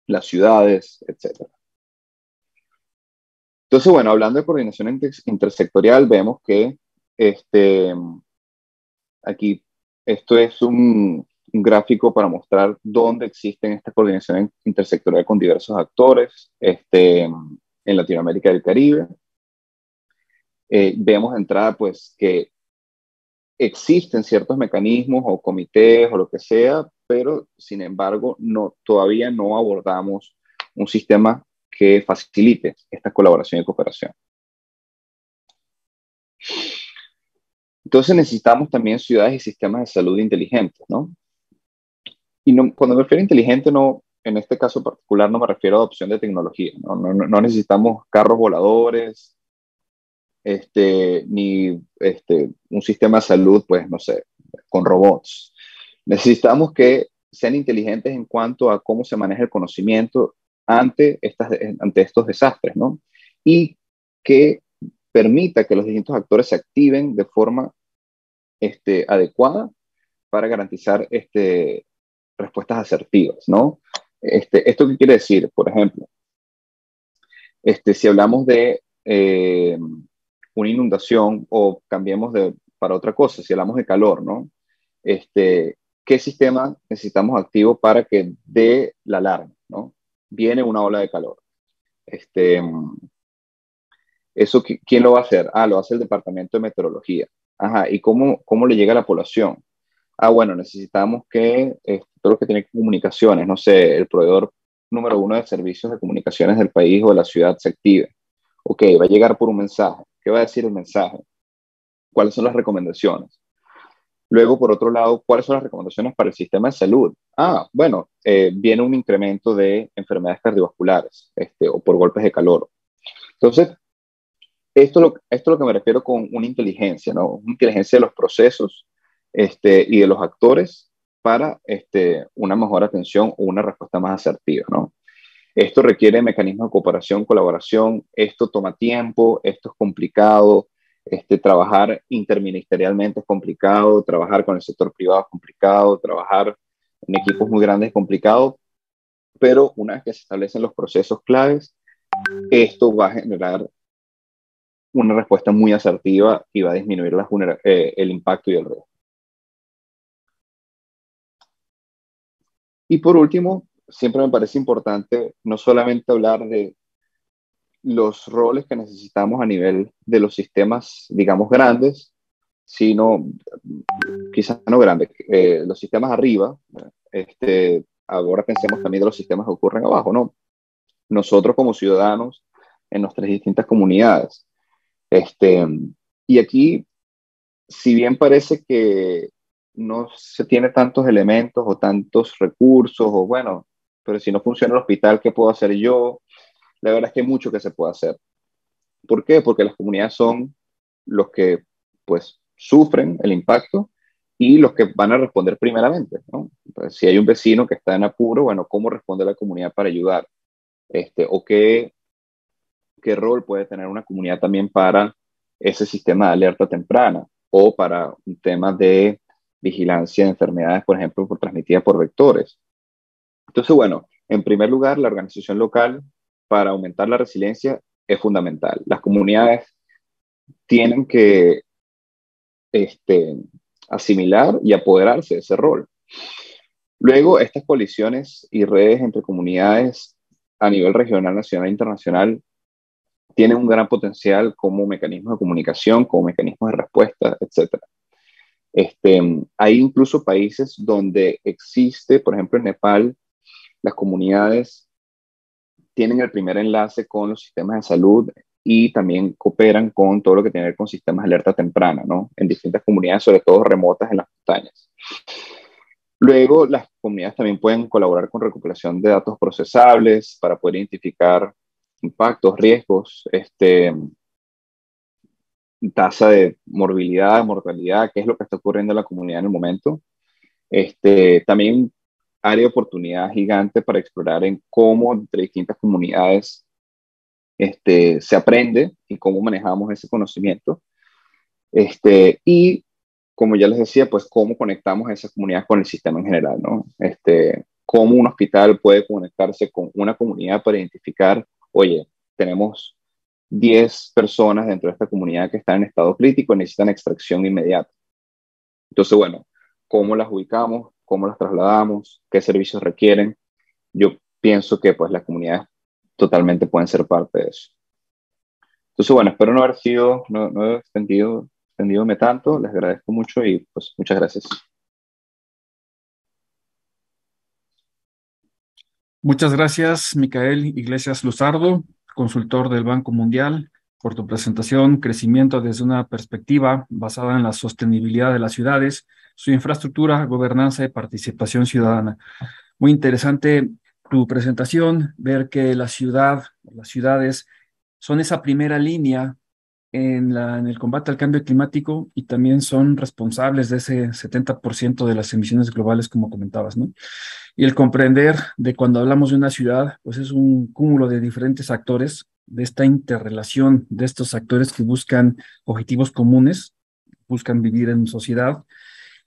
las ciudades, etc. Entonces, bueno, hablando de coordinación intersectorial, vemos que aquí esto es un gráfico para mostrar dónde existen esta coordinación intersectorial con diversos actores en Latinoamérica y el Caribe. Vemos de entrada pues que existen ciertos mecanismos o comités o lo que sea, pero sin embargo todavía no abordamos un sistema que facilite esta colaboración y cooperación. Entonces necesitamos también ciudades y sistemas de salud inteligentes, ¿no? Y cuando me refiero a inteligente, en este caso particular no me refiero a adopción de tecnología, no necesitamos carros voladores, ni un sistema de salud, pues no sé, con robots. Necesitamos que sean inteligentes en cuanto a cómo se maneja el conocimiento ante estos desastres, ¿no? Y que permita que los distintos actores se activen de forma adecuada para garantizar respuestas asertivas, ¿no? ¿Esto qué quiere decir? Por ejemplo, si hablamos de una inundación o cambiemos para otra cosa, si hablamos de calor, ¿no? ¿Qué sistema necesitamos activo para que dé la alarma, ¿no? Viene una ola de calor. Eso, ¿quién lo va a hacer? Lo hace el Departamento de Meteorología. Ajá, ¿y cómo le llega a la población? Bueno, necesitamos que todo lo que tiene comunicaciones, no sé, el proveedor número 1 de servicios de comunicaciones del país o de la ciudad se active. Ok, va a llegar por un mensaje. ¿Qué va a decir el mensaje? ¿Cuáles son las recomendaciones? Luego, por otro lado, ¿cuáles son las recomendaciones para el sistema de salud? Bueno, viene un incremento de enfermedades cardiovasculares o por golpes de calor. Entonces, esto es lo que me refiero con una inteligencia, ¿no? Una inteligencia de los procesos y de los actores para una mejor atención o una respuesta más asertiva, ¿no? Esto requiere mecanismos de cooperación, colaboración, esto toma tiempo, esto es complicado, trabajar interministerialmente es complicado, trabajar con el sector privado es complicado, trabajar en equipos muy grandes es complicado, pero una vez que se establecen los procesos claves, esto va a generar una respuesta muy asertiva y va a disminuir el impacto y el riesgo. Y por último, siempre me parece importante no solamente hablar de los roles que necesitamos a nivel de los sistemas, digamos, grandes, sino, quizás no grandes, los sistemas arriba. Ahora pensemos también de los sistemas que ocurren abajo, ¿no? Nosotros como ciudadanos en nuestras distintas comunidades. Y aquí, si bien parece que no se tiene tantos elementos o tantos recursos, o bueno, pero si no funciona el hospital, ¿qué puedo hacer yo? La verdad es que hay mucho que se puede hacer. ¿Por qué? Porque las comunidades son los que, pues, sufren el impacto y los que van a responder primeramente, ¿no? Pues, si hay un vecino que está en apuro, bueno, ¿cómo responde la comunidad para ayudar? O qué rol puede tener una comunidad también para ese sistema de alerta temprana o para un tema de vigilancia de enfermedades, por ejemplo, transmitidas por vectores. Entonces, bueno, en primer lugar, la organización local para aumentar la resiliencia es fundamental. Las comunidades tienen que asimilar y apoderarse de ese rol. Luego, estas coaliciones y redes entre comunidades a nivel regional, nacional e internacional tienen un gran potencial como mecanismos de comunicación, como mecanismos de respuesta, etc. Hay incluso países donde existe, por ejemplo, en Nepal, las comunidades tienen el primer enlace con los sistemas de salud y también cooperan con todo lo que tiene que ver con sistemas de alerta temprana, ¿no? En distintas comunidades, sobre todo remotas en las montañas. Luego, las comunidades también pueden colaborar con recopilación de datos procesables para poder identificar impactos, riesgos, tasa de morbilidad, mortalidad, qué es lo que está ocurriendo en la comunidad en el momento. También área de oportunidad gigante para explorar en cómo entre distintas comunidades se aprende y cómo manejamos ese conocimiento. Y como ya les decía, pues cómo conectamos a esas comunidades con el sistema en general, ¿no? Cómo un hospital puede conectarse con una comunidad para identificar, oye, tenemos 10 personas dentro de esta comunidad que están en estado crítico y necesitan extracción inmediata. Entonces, bueno, ¿cómo las ubicamos? ¿Cómo las trasladamos? ¿Qué servicios requieren? Yo pienso que pues las comunidades totalmente pueden ser parte de eso. Entonces, bueno, espero no haber sido, no he extendidome tanto. Les agradezco mucho y pues muchas gracias. Muchas gracias, Micael Iglesias Luzardo, consultor del Banco Mundial, por tu presentación, crecimiento desde una perspectiva basada en la sostenibilidad de las ciudades, su infraestructura, gobernanza y participación ciudadana. Muy interesante tu presentación, ver que las ciudades son esa primera línea en el combate al cambio climático y también son responsables de ese 70% de las emisiones globales, como comentabas, ¿no? Y el comprender de cuando hablamos de una ciudad, pues es un cúmulo de diferentes actores de esta interrelación de estos actores que buscan objetivos comunes, buscan vivir en sociedad,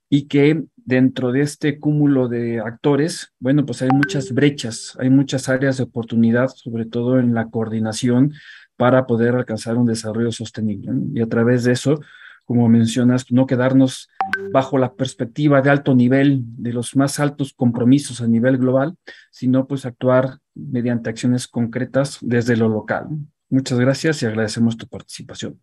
y que dentro de este cúmulo de actores, bueno, pues hay muchas brechas, hay muchas áreas de oportunidad, sobre todo en la coordinación para poder alcanzar un desarrollo sostenible, ¿no? Y a través de eso, como mencionas, no quedarnos bajo la perspectiva de alto nivel, de los más altos compromisos a nivel global, sino pues actuar mediante acciones concretas desde lo local. Muchas gracias y agradecemos tu participación.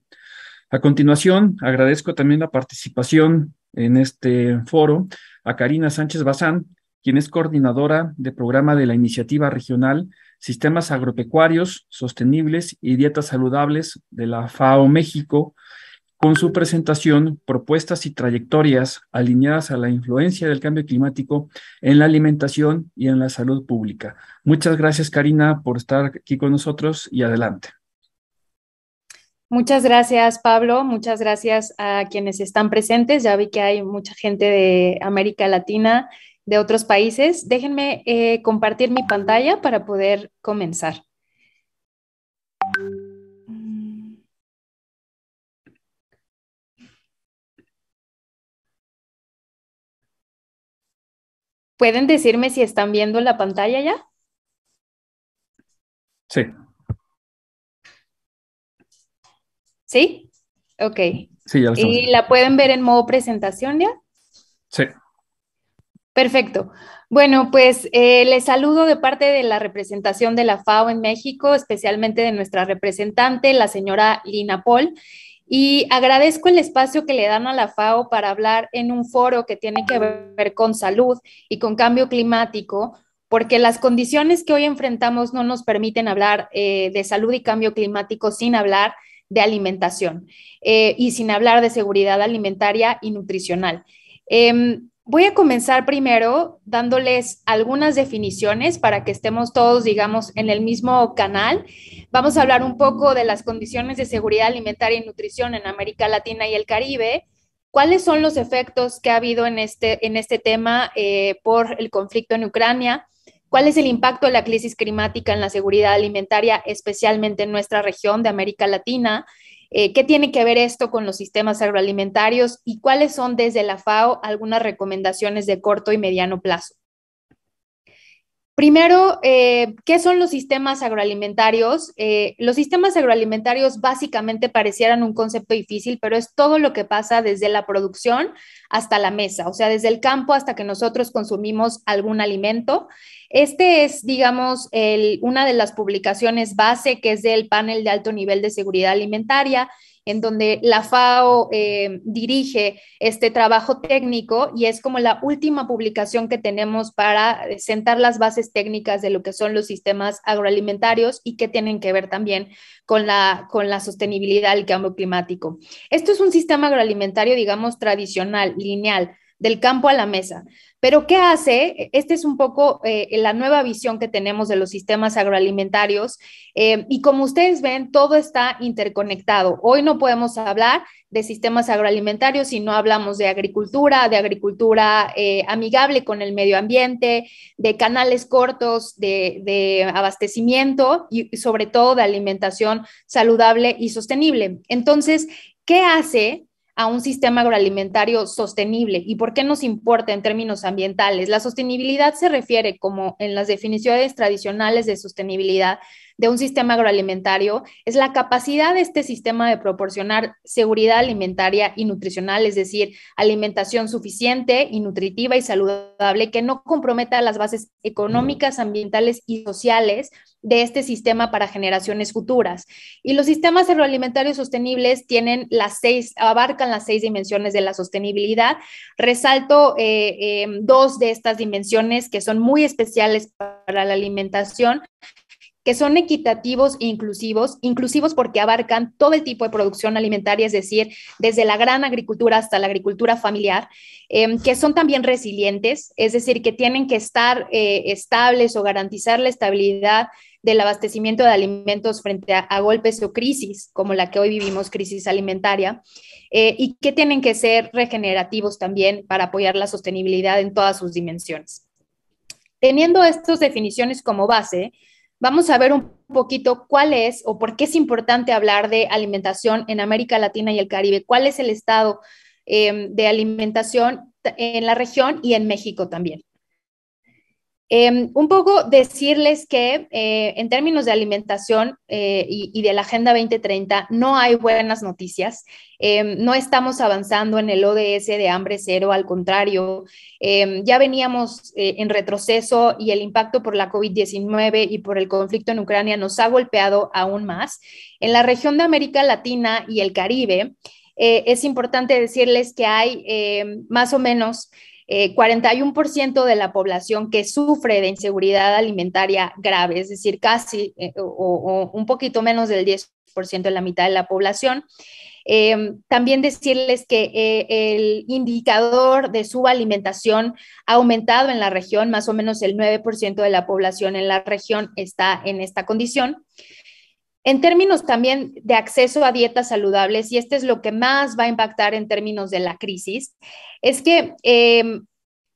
A continuación, agradezco también la participación en este foro a Karina Sánchez Bazán, quien es coordinadora de programa de la Iniciativa Regional Sistemas Agropecuarios Sostenibles y Dietas Saludables de la FAO México, con su presentación Propuestas y Trayectorias alineadas a la influencia del cambio climático en la alimentación y en la salud pública. Muchas gracias, Karina, por estar aquí con nosotros y adelante. Muchas gracias, Pablo. Muchas gracias a quienes están presentes. Ya vi que hay mucha gente de América Latina, de otros países. Déjenme compartir mi pantalla para poder comenzar. ¿Pueden decirme si están viendo la pantalla ya? Sí. ¿Sí? Ok. Sí, ya lo estamos ¿Y viendo. la pueden ver en modo presentación ya? Sí. Perfecto. Bueno, pues les saludo de parte de la representación de la FAO en México, especialmente de nuestra representante, la señora Lina Paul, y agradezco el espacio que le dan a la FAO para hablar en un foro que tiene que ver con salud y con cambio climático, porque las condiciones que hoy enfrentamos no nos permiten hablar de salud y cambio climático sin hablar de alimentación y sin hablar de seguridad alimentaria y nutricional. Voy a comenzar primero dándoles algunas definiciones para que estemos todos, digamos, en el mismo canal. Vamos a hablar un poco de las condiciones de seguridad alimentaria y nutrición en América Latina y el Caribe. ¿Cuáles son los efectos que ha habido en este tema por el conflicto en Ucrania? ¿Cuál es el impacto de la crisis climática en la seguridad alimentaria, especialmente en nuestra región de América Latina? ¿Qué tiene que ver esto con los sistemas agroalimentarios y cuáles son desde la FAO algunas recomendaciones de corto y mediano plazo? Primero, ¿qué son los sistemas agroalimentarios? Los sistemas agroalimentarios básicamente parecieran un concepto difícil, pero es todo lo que pasa desde la producción hasta la mesa, o sea, desde el campo hasta que nosotros consumimos algún alimento. Este es, digamos, una de las publicaciones base que es del panel de alto nivel de seguridad alimentaria, en donde la FAO dirige este trabajo técnico y es como la última publicación que tenemos para sentar las bases técnicas de lo que son los sistemas agroalimentarios y que tienen que ver también con la sostenibilidad del cambio climático. Esto es un sistema agroalimentario, digamos, tradicional, lineal, del campo a la mesa. Pero ¿qué hace? Esta es un poco la nueva visión que tenemos de los sistemas agroalimentarios y como ustedes ven, todo está interconectado. Hoy no podemos hablar de sistemas agroalimentarios si no hablamos de agricultura amigable con el medio ambiente, de canales cortos de abastecimiento y sobre todo de alimentación saludable y sostenible. Entonces, ¿qué hace a un sistema agroalimentario sostenible? ¿Y por qué nos importa en términos ambientales? La sostenibilidad se refiere, como en las definiciones tradicionales de sostenibilidad de un sistema agroalimentario, es la capacidad de este sistema de proporcionar seguridad alimentaria y nutricional, es decir, alimentación suficiente y nutritiva y saludable que no comprometa las bases económicas, ambientales y sociales de este sistema para generaciones futuras. Y los sistemas agroalimentarios sostenibles abarcan las 6 dimensiones de la sostenibilidad. Resalto 2 de estas dimensiones que son muy especiales para la alimentación, que son equitativos e inclusivos porque abarcan todo el tipo de producción alimentaria, es decir, desde la gran agricultura hasta la agricultura familiar, que son también resilientes, es decir, que tienen que estar estables o garantizar la estabilidad del abastecimiento de alimentos frente a golpes o crisis, como la que hoy vivimos, crisis alimentaria, y que tienen que ser regenerativos también para apoyar la sostenibilidad en todas sus dimensiones. Teniendo estas definiciones como base, vamos a ver un poquito cuál es o por qué es importante hablar de alimentación en América Latina y el Caribe, cuál es el estado de alimentación en la región y en México también. Un poco decirles que en términos de alimentación y de la Agenda 2030 no hay buenas noticias. No estamos avanzando en el ODS de hambre cero, al contrario, ya veníamos en retroceso y el impacto por la COVID-19 y por el conflicto en Ucrania nos ha golpeado aún más. En la región de América Latina y el Caribe, es importante decirles que hay más o menos 41% de la población que sufre de inseguridad alimentaria grave, es decir, casi o un poquito menos del 10% de la mitad de la población. También decirles que el indicador de subalimentación ha aumentado en la región, más o menos el 9% de la población en la región está en esta condición. En términos también de acceso a dietas saludables, y este es lo que más va a impactar en términos de la crisis, es que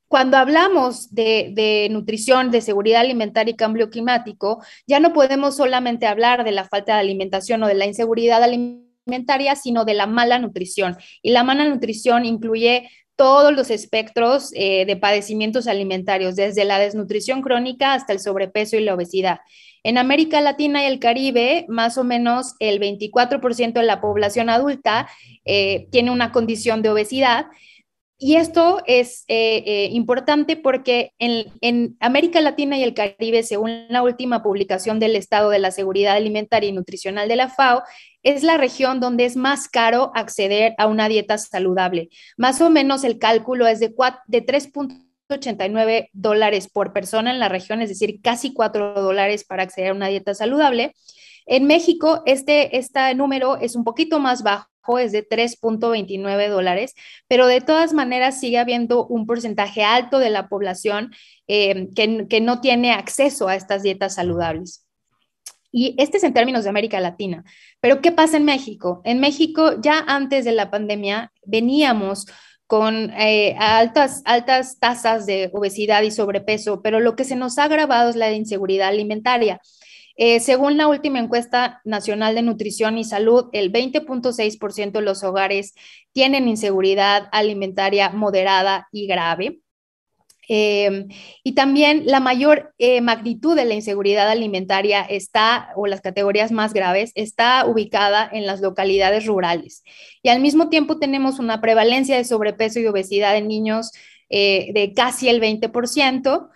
cuando hablamos de nutrición, de seguridad alimentaria y cambio climático, ya no podemos solamente hablar de la falta de alimentación o de la inseguridad alimentaria, sino de la mala nutrición. Y la mala nutrición incluye todos los espectros de padecimientos alimentarios, desde la desnutrición crónica hasta el sobrepeso y la obesidad. En América Latina y el Caribe, más o menos el 24% de la población adulta tiene una condición de obesidad. Y esto es importante porque en América Latina y el Caribe, según la última publicación del Estado de la Seguridad Alimentaria y Nutricional de la FAO, es la región donde es más caro acceder a una dieta saludable. Más o menos el cálculo es de 3.89 dólares por persona en la región, es decir, casi $4 para acceder a una dieta saludable. En México, este número es un poquito más bajo, es de 3.29 dólares, pero de todas maneras sigue habiendo un porcentaje alto de la población que no tiene acceso a estas dietas saludables. Y este es en términos de América Latina. Pero ¿qué pasa en México? En México, ya antes de la pandemia, veníamos con altas tasas de obesidad y sobrepeso, pero lo que se nos ha agravado es la inseguridad alimentaria. Según la última encuesta nacional de nutrición y salud, el 20.6% de los hogares tienen inseguridad alimentaria moderada y grave. Y también la mayor magnitud de la inseguridad alimentaria o las categorías más graves, está ubicada en las localidades rurales. Y al mismo tiempo tenemos una prevalencia de sobrepeso y obesidad en niños de casi el 20%.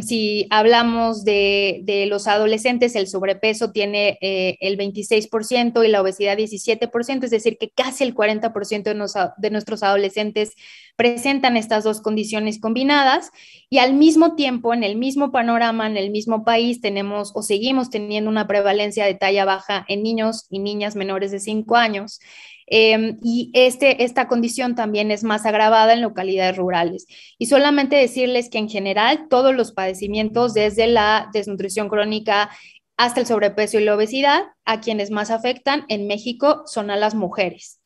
Si hablamos de los adolescentes, el sobrepeso tiene el 26% y la obesidad 17%, es decir, que casi el 40% de nuestros adolescentes presentan estas dos condiciones combinadas, y al mismo tiempo, en el mismo panorama, en el mismo país, tenemos o seguimos teniendo una prevalencia de talla baja en niños y niñas menores de 5 años. Y esta condición también es más agravada en localidades rurales. Y solamente decirles que en general todos los padecimientos, desde la desnutrición crónica hasta el sobrepeso y la obesidad, a quienes más afectan en México son a las mujeres.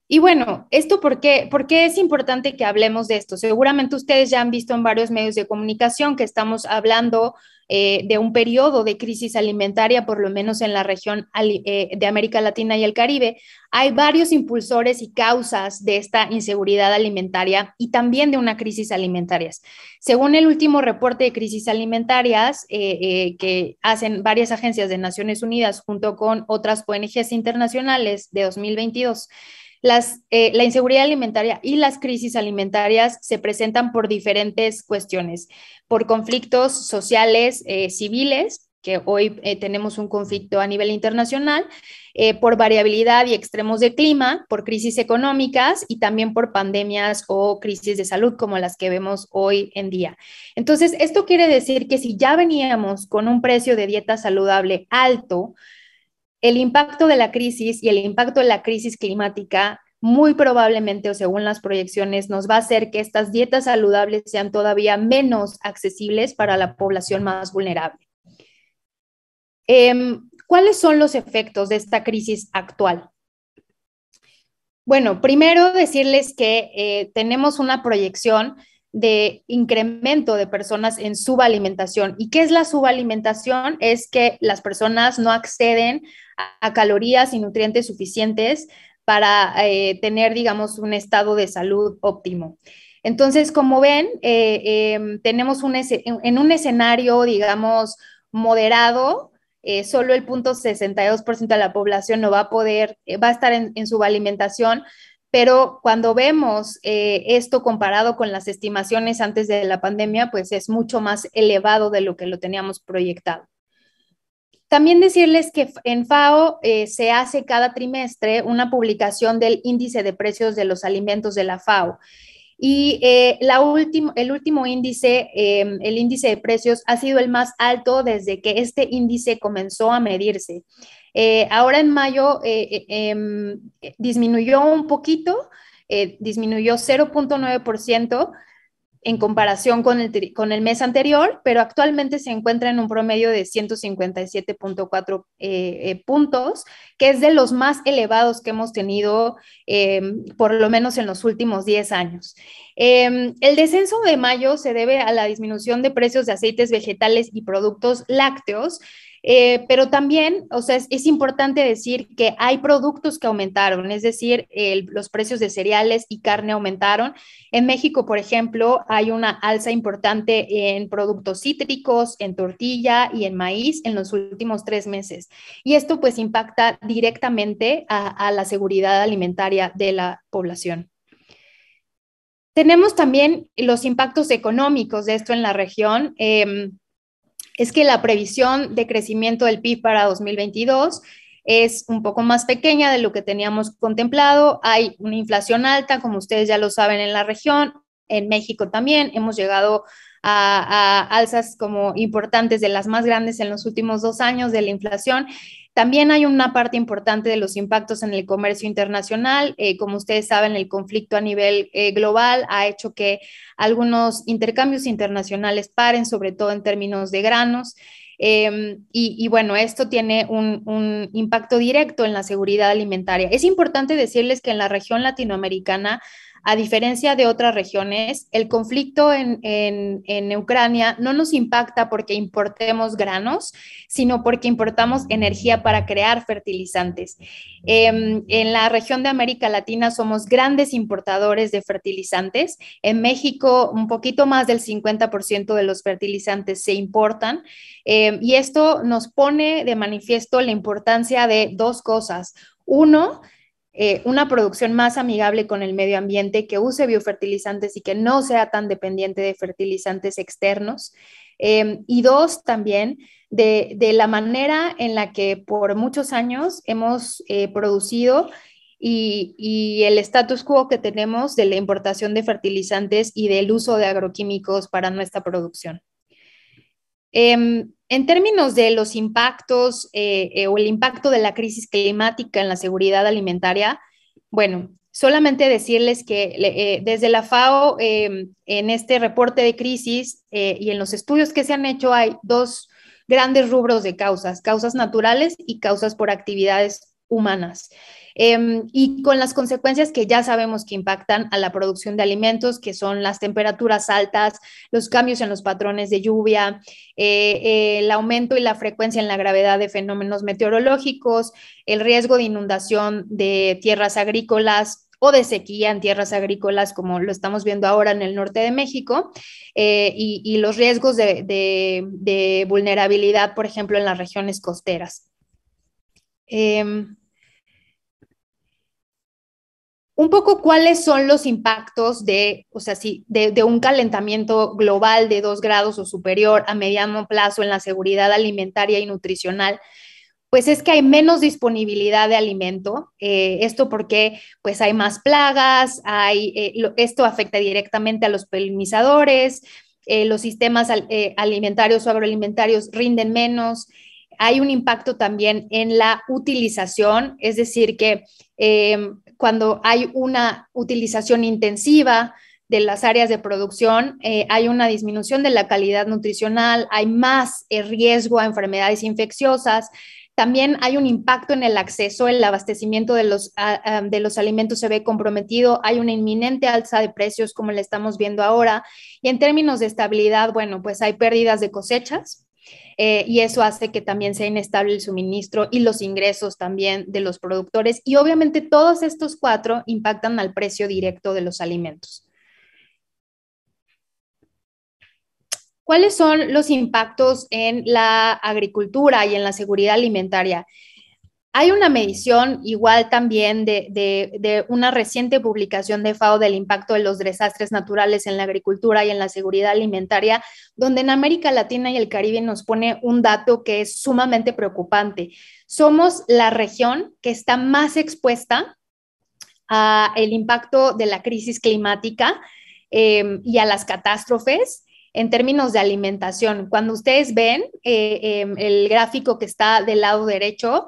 Y bueno, ¿por qué es importante que hablemos de esto? Seguramente ustedes ya han visto en varios medios de comunicación que estamos hablando de un periodo de crisis alimentaria, por lo menos en la región de América Latina y el Caribe. Hay varios impulsores y causas de esta inseguridad alimentaria y también de una crisis alimentaria. Según el último reporte de crisis alimentarias que hacen varias agencias de Naciones Unidas junto con otras ONGs internacionales de 2022, la inseguridad alimentaria y las crisis alimentarias se presentan por diferentes cuestiones, por conflictos sociales, civiles, que hoy tenemos un conflicto a nivel internacional, por variabilidad y extremos de clima, por crisis económicas y también por pandemias o crisis de salud como las que vemos hoy en día. Entonces, esto quiere decir que si ya veníamos con un precio de dieta saludable alto, el impacto de la crisis y el impacto de la crisis climática muy probablemente, o según las proyecciones, nos va a hacer que estas dietas saludables sean todavía menos accesibles para la población más vulnerable. ¿Cuáles son los efectos de esta crisis actual? Bueno, primero decirles que tenemos una proyección de incremento de personas en subalimentación. ¿Y qué es la subalimentación? Es que las personas no acceden a calorías y nutrientes suficientes para tener, digamos, un estado de salud óptimo. Entonces, como ven, tenemos en un escenario, digamos, moderado, solo el 0.62% de la población no va a poder, va a estar en subalimentación, pero cuando vemos esto comparado con las estimaciones antes de la pandemia, pues es mucho más elevado de lo que lo teníamos proyectado. También decirles que en FAO se hace cada trimestre una publicación del índice de precios de los alimentos de la FAO. Y el último índice, el índice de precios, ha sido el más alto desde que este índice comenzó a medirse. Ahora en mayo disminuyó un poquito, disminuyó 0.9% en comparación con el mes anterior, pero actualmente se encuentra en un promedio de 157.4 puntos, que es de los más elevados que hemos tenido por lo menos en los últimos 10 años. El descenso de mayo se debe a la disminución de precios de aceites vegetales y productos lácteos, pero también, o sea, es importante decir que hay productos que aumentaron, es decir, los precios de cereales y carne aumentaron. En México, por ejemplo, hay una alza importante en productos cítricos, en tortilla y en maíz en los últimos 3 meses. Y esto pues impacta directamente a la seguridad alimentaria de la población. Tenemos también los impactos económicos de esto en la región. Es que la previsión de crecimiento del PIB para 2022 es un poco más pequeña de lo que teníamos contemplado. Hay una inflación alta, como ustedes ya lo saben, en la región. En México también hemos llegado a alzas como importantes, de las más grandes en los últimos 2 años de la inflación. También hay una parte importante de los impactos en el comercio internacional. Como ustedes saben, el conflicto a nivel global ha hecho que algunos intercambios internacionales paren, sobre todo en términos de granos. Y bueno, esto tiene un impacto directo en la seguridad alimentaria. Es importante decirles que en la región latinoamericana, a diferencia de otras regiones, el conflicto en Ucrania no nos impacta porque importemos granos, sino porque importamos energía para crear fertilizantes. En la región de América Latina somos grandes importadores de fertilizantes. En México, un poquito más del 50% de los fertilizantes se importan. Y esto nos pone de manifiesto la importancia de 2 cosas. Uno, una producción más amigable con el medio ambiente, que use biofertilizantes y que no sea tan dependiente de fertilizantes externos. Y 2, también de la manera en la que por muchos años hemos producido y el status quo que tenemos de la importación de fertilizantes y del uso de agroquímicos para nuestra producción. En términos de los impactos o el impacto de la crisis climática en la seguridad alimentaria, bueno, solamente decirles que desde la FAO, en este reporte de crisis y en los estudios que se han hecho, hay 2 grandes rubros de causas naturales y causas por actividades humanas. Y con las consecuencias que ya sabemos que impactan a la producción de alimentos, que son las temperaturas altas, los cambios en los patrones de lluvia, el aumento y la frecuencia en la gravedad de fenómenos meteorológicos, el riesgo de inundación de tierras agrícolas o de sequía en tierras agrícolas, como lo estamos viendo ahora en el norte de México, y los riesgos de vulnerabilidad, por ejemplo, en las regiones costeras. Un poco cuáles son los impactos de un calentamiento global de 2 grados o superior a mediano plazo en la seguridad alimentaria y nutricional. Pues es que hay menos disponibilidad de alimento, esto porque pues hay más plagas, esto afecta directamente a los polinizadores, los sistemas alimentarios o agroalimentarios rinden menos. Hay un impacto también en la utilización, es decir, que cuando hay una utilización intensiva de las áreas de producción, hay una disminución de la calidad nutricional, hay más riesgo a enfermedades infecciosas. También hay un impacto en el acceso, el abastecimiento de los alimentos se ve comprometido, hay una inminente alza de precios como le estamos viendo ahora, y en términos de estabilidad, bueno, pues hay pérdidas de cosechas, y eso hace que también sea inestable el suministro y los ingresos también de los productores, y obviamente todos estos cuatro impactan al precio directo de los alimentos. ¿Cuáles son los impactos en la agricultura y en la seguridad alimentaria? Hay una medición igual también de una reciente publicación de FAO del impacto de los desastres naturales en la agricultura y en la seguridad alimentaria, donde en América Latina y el Caribe nos pone un dato que es sumamente preocupante. Somos la región que está más expuesta al impacto de la crisis climática y a las catástrofes en términos de alimentación. Cuando ustedes ven el gráfico que está del lado derecho,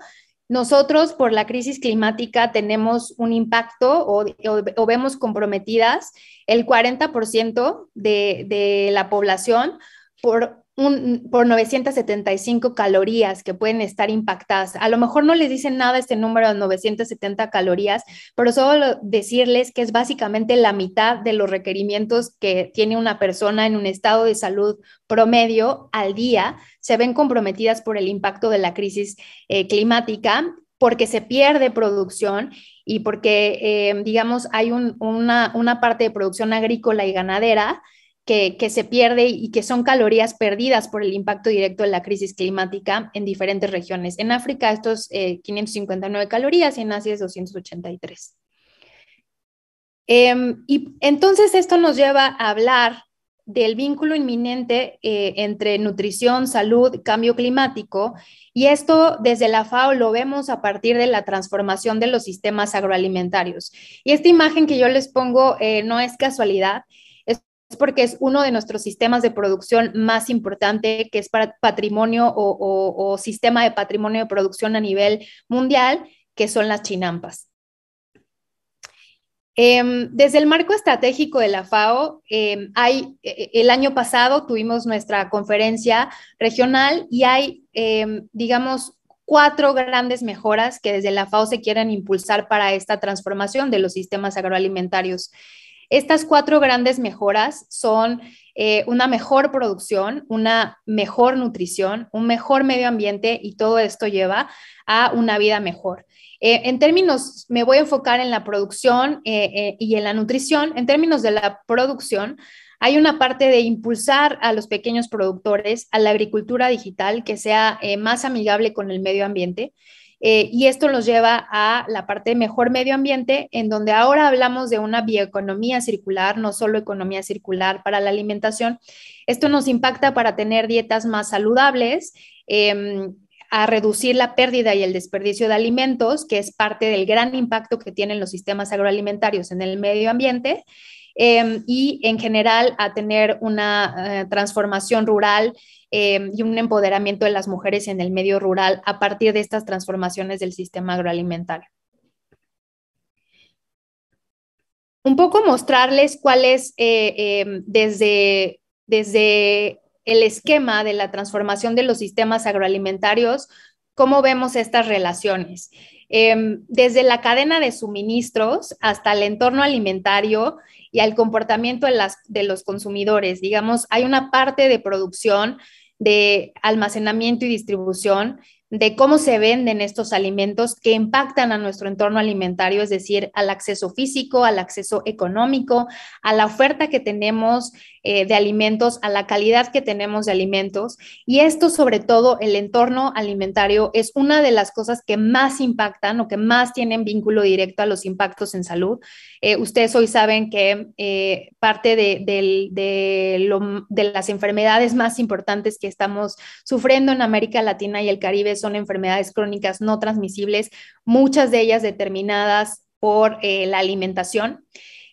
nosotros por la crisis climática tenemos un impacto o vemos comprometidas el 40% de la población por 975 calorías que pueden estar impactadas. A lo mejor no les dicen nada este número de 970 calorías, pero solo decirles que es básicamente la mitad de los requerimientos que tiene una persona en un estado de salud promedio al día, se ven comprometidas por el impacto de la crisis climática, porque se pierde producción y porque, digamos, hay una parte de producción agrícola y ganadera que se pierde y que son calorías perdidas por el impacto directo de la crisis climática en diferentes regiones. En África esto es 559 calorías y en Asia es 283. Y entonces esto nos lleva a hablar del vínculo inminente entre nutrición, salud, cambio climático, y esto desde la FAO lo vemos a partir de la transformación de los sistemas agroalimentarios. Y esta imagen que yo les pongo no es casualidad, es porque es uno de nuestros sistemas de producción más importante, que es para patrimonio o sistema de patrimonio de producción a nivel mundial, que son las chinampas. Desde el marco estratégico de la FAO, el año pasado tuvimos nuestra conferencia regional y hay, digamos, 4 grandes mejoras que desde la FAO se quieren impulsar para esta transformación de los sistemas agroalimentarios. Estas 4 grandes mejoras son una mejor producción, una mejor nutrición, un mejor medio ambiente, y todo esto lleva a una vida mejor. En términos, me voy a enfocar en la producción y en la nutrición. En términos de la producción, hay una parte de impulsar a los pequeños productores a la agricultura digital que sea más amigable con el medio ambiente. Y esto nos lleva a la parte de mejor medio ambiente, en donde ahora hablamos de una bioeconomía circular, no solo economía circular para la alimentación. Esto nos impacta para tener dietas más saludables, a reducir la pérdida y el desperdicio de alimentos, que es parte del gran impacto que tienen los sistemas agroalimentarios en el medio ambiente, y en general a tener una transformación rural y un empoderamiento de las mujeres en el medio rural a partir de estas transformaciones del sistema agroalimentario. Un poco mostrarles cuál es desde el esquema de la transformación de los sistemas agroalimentarios, cómo vemos estas relaciones. Desde la cadena de suministros hasta el entorno alimentario y al comportamiento de los consumidores. Digamos, hay una parte de producción, de almacenamiento y distribución, de cómo se venden estos alimentos que impactan a nuestro entorno alimentario, es decir, al acceso físico, al acceso económico, a la oferta que tenemos de alimentos, a la calidad que tenemos de alimentos. Y esto, sobre todo, el entorno alimentario es una de las cosas que más impactan o que más tienen vínculo directo a los impactos en salud. Ustedes hoy saben que parte de las enfermedades más importantes que estamos sufriendo en América Latina y el Caribe son enfermedades crónicas no transmisibles, muchas de ellas determinadas por la alimentación.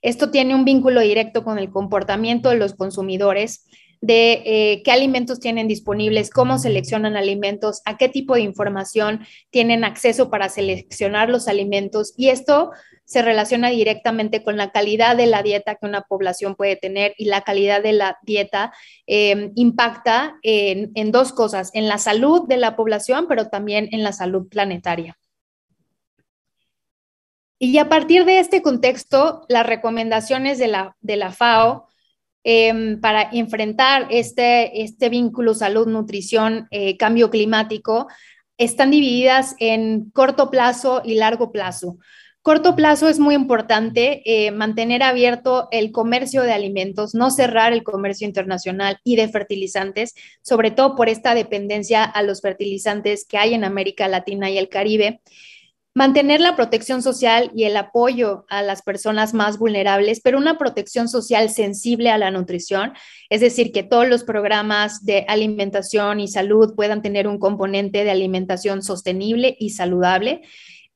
Esto tiene un vínculo directo con el comportamiento de los consumidores, de qué alimentos tienen disponibles, cómo seleccionan alimentos, a qué tipo de información tienen acceso para seleccionar los alimentos. Y esto se relaciona directamente con la calidad de la dieta que una población puede tener, y la calidad de la dieta impacta en dos cosas, en la salud de la población, pero también en la salud planetaria. Y a partir de este contexto, las recomendaciones de la FAO para enfrentar este vínculo salud-nutrición, cambio climático, están divididas en corto plazo y largo plazo. Corto plazo es muy importante mantener abierto el comercio de alimentos, no cerrar el comercio internacional y de fertilizantes, sobre todo por esta dependencia a los fertilizantes que hay en América Latina y el Caribe. Mantener la protección social y el apoyo a las personas más vulnerables, pero una protección social sensible a la nutrición, es decir, que todos los programas de alimentación y salud puedan tener un componente de alimentación sostenible y saludable.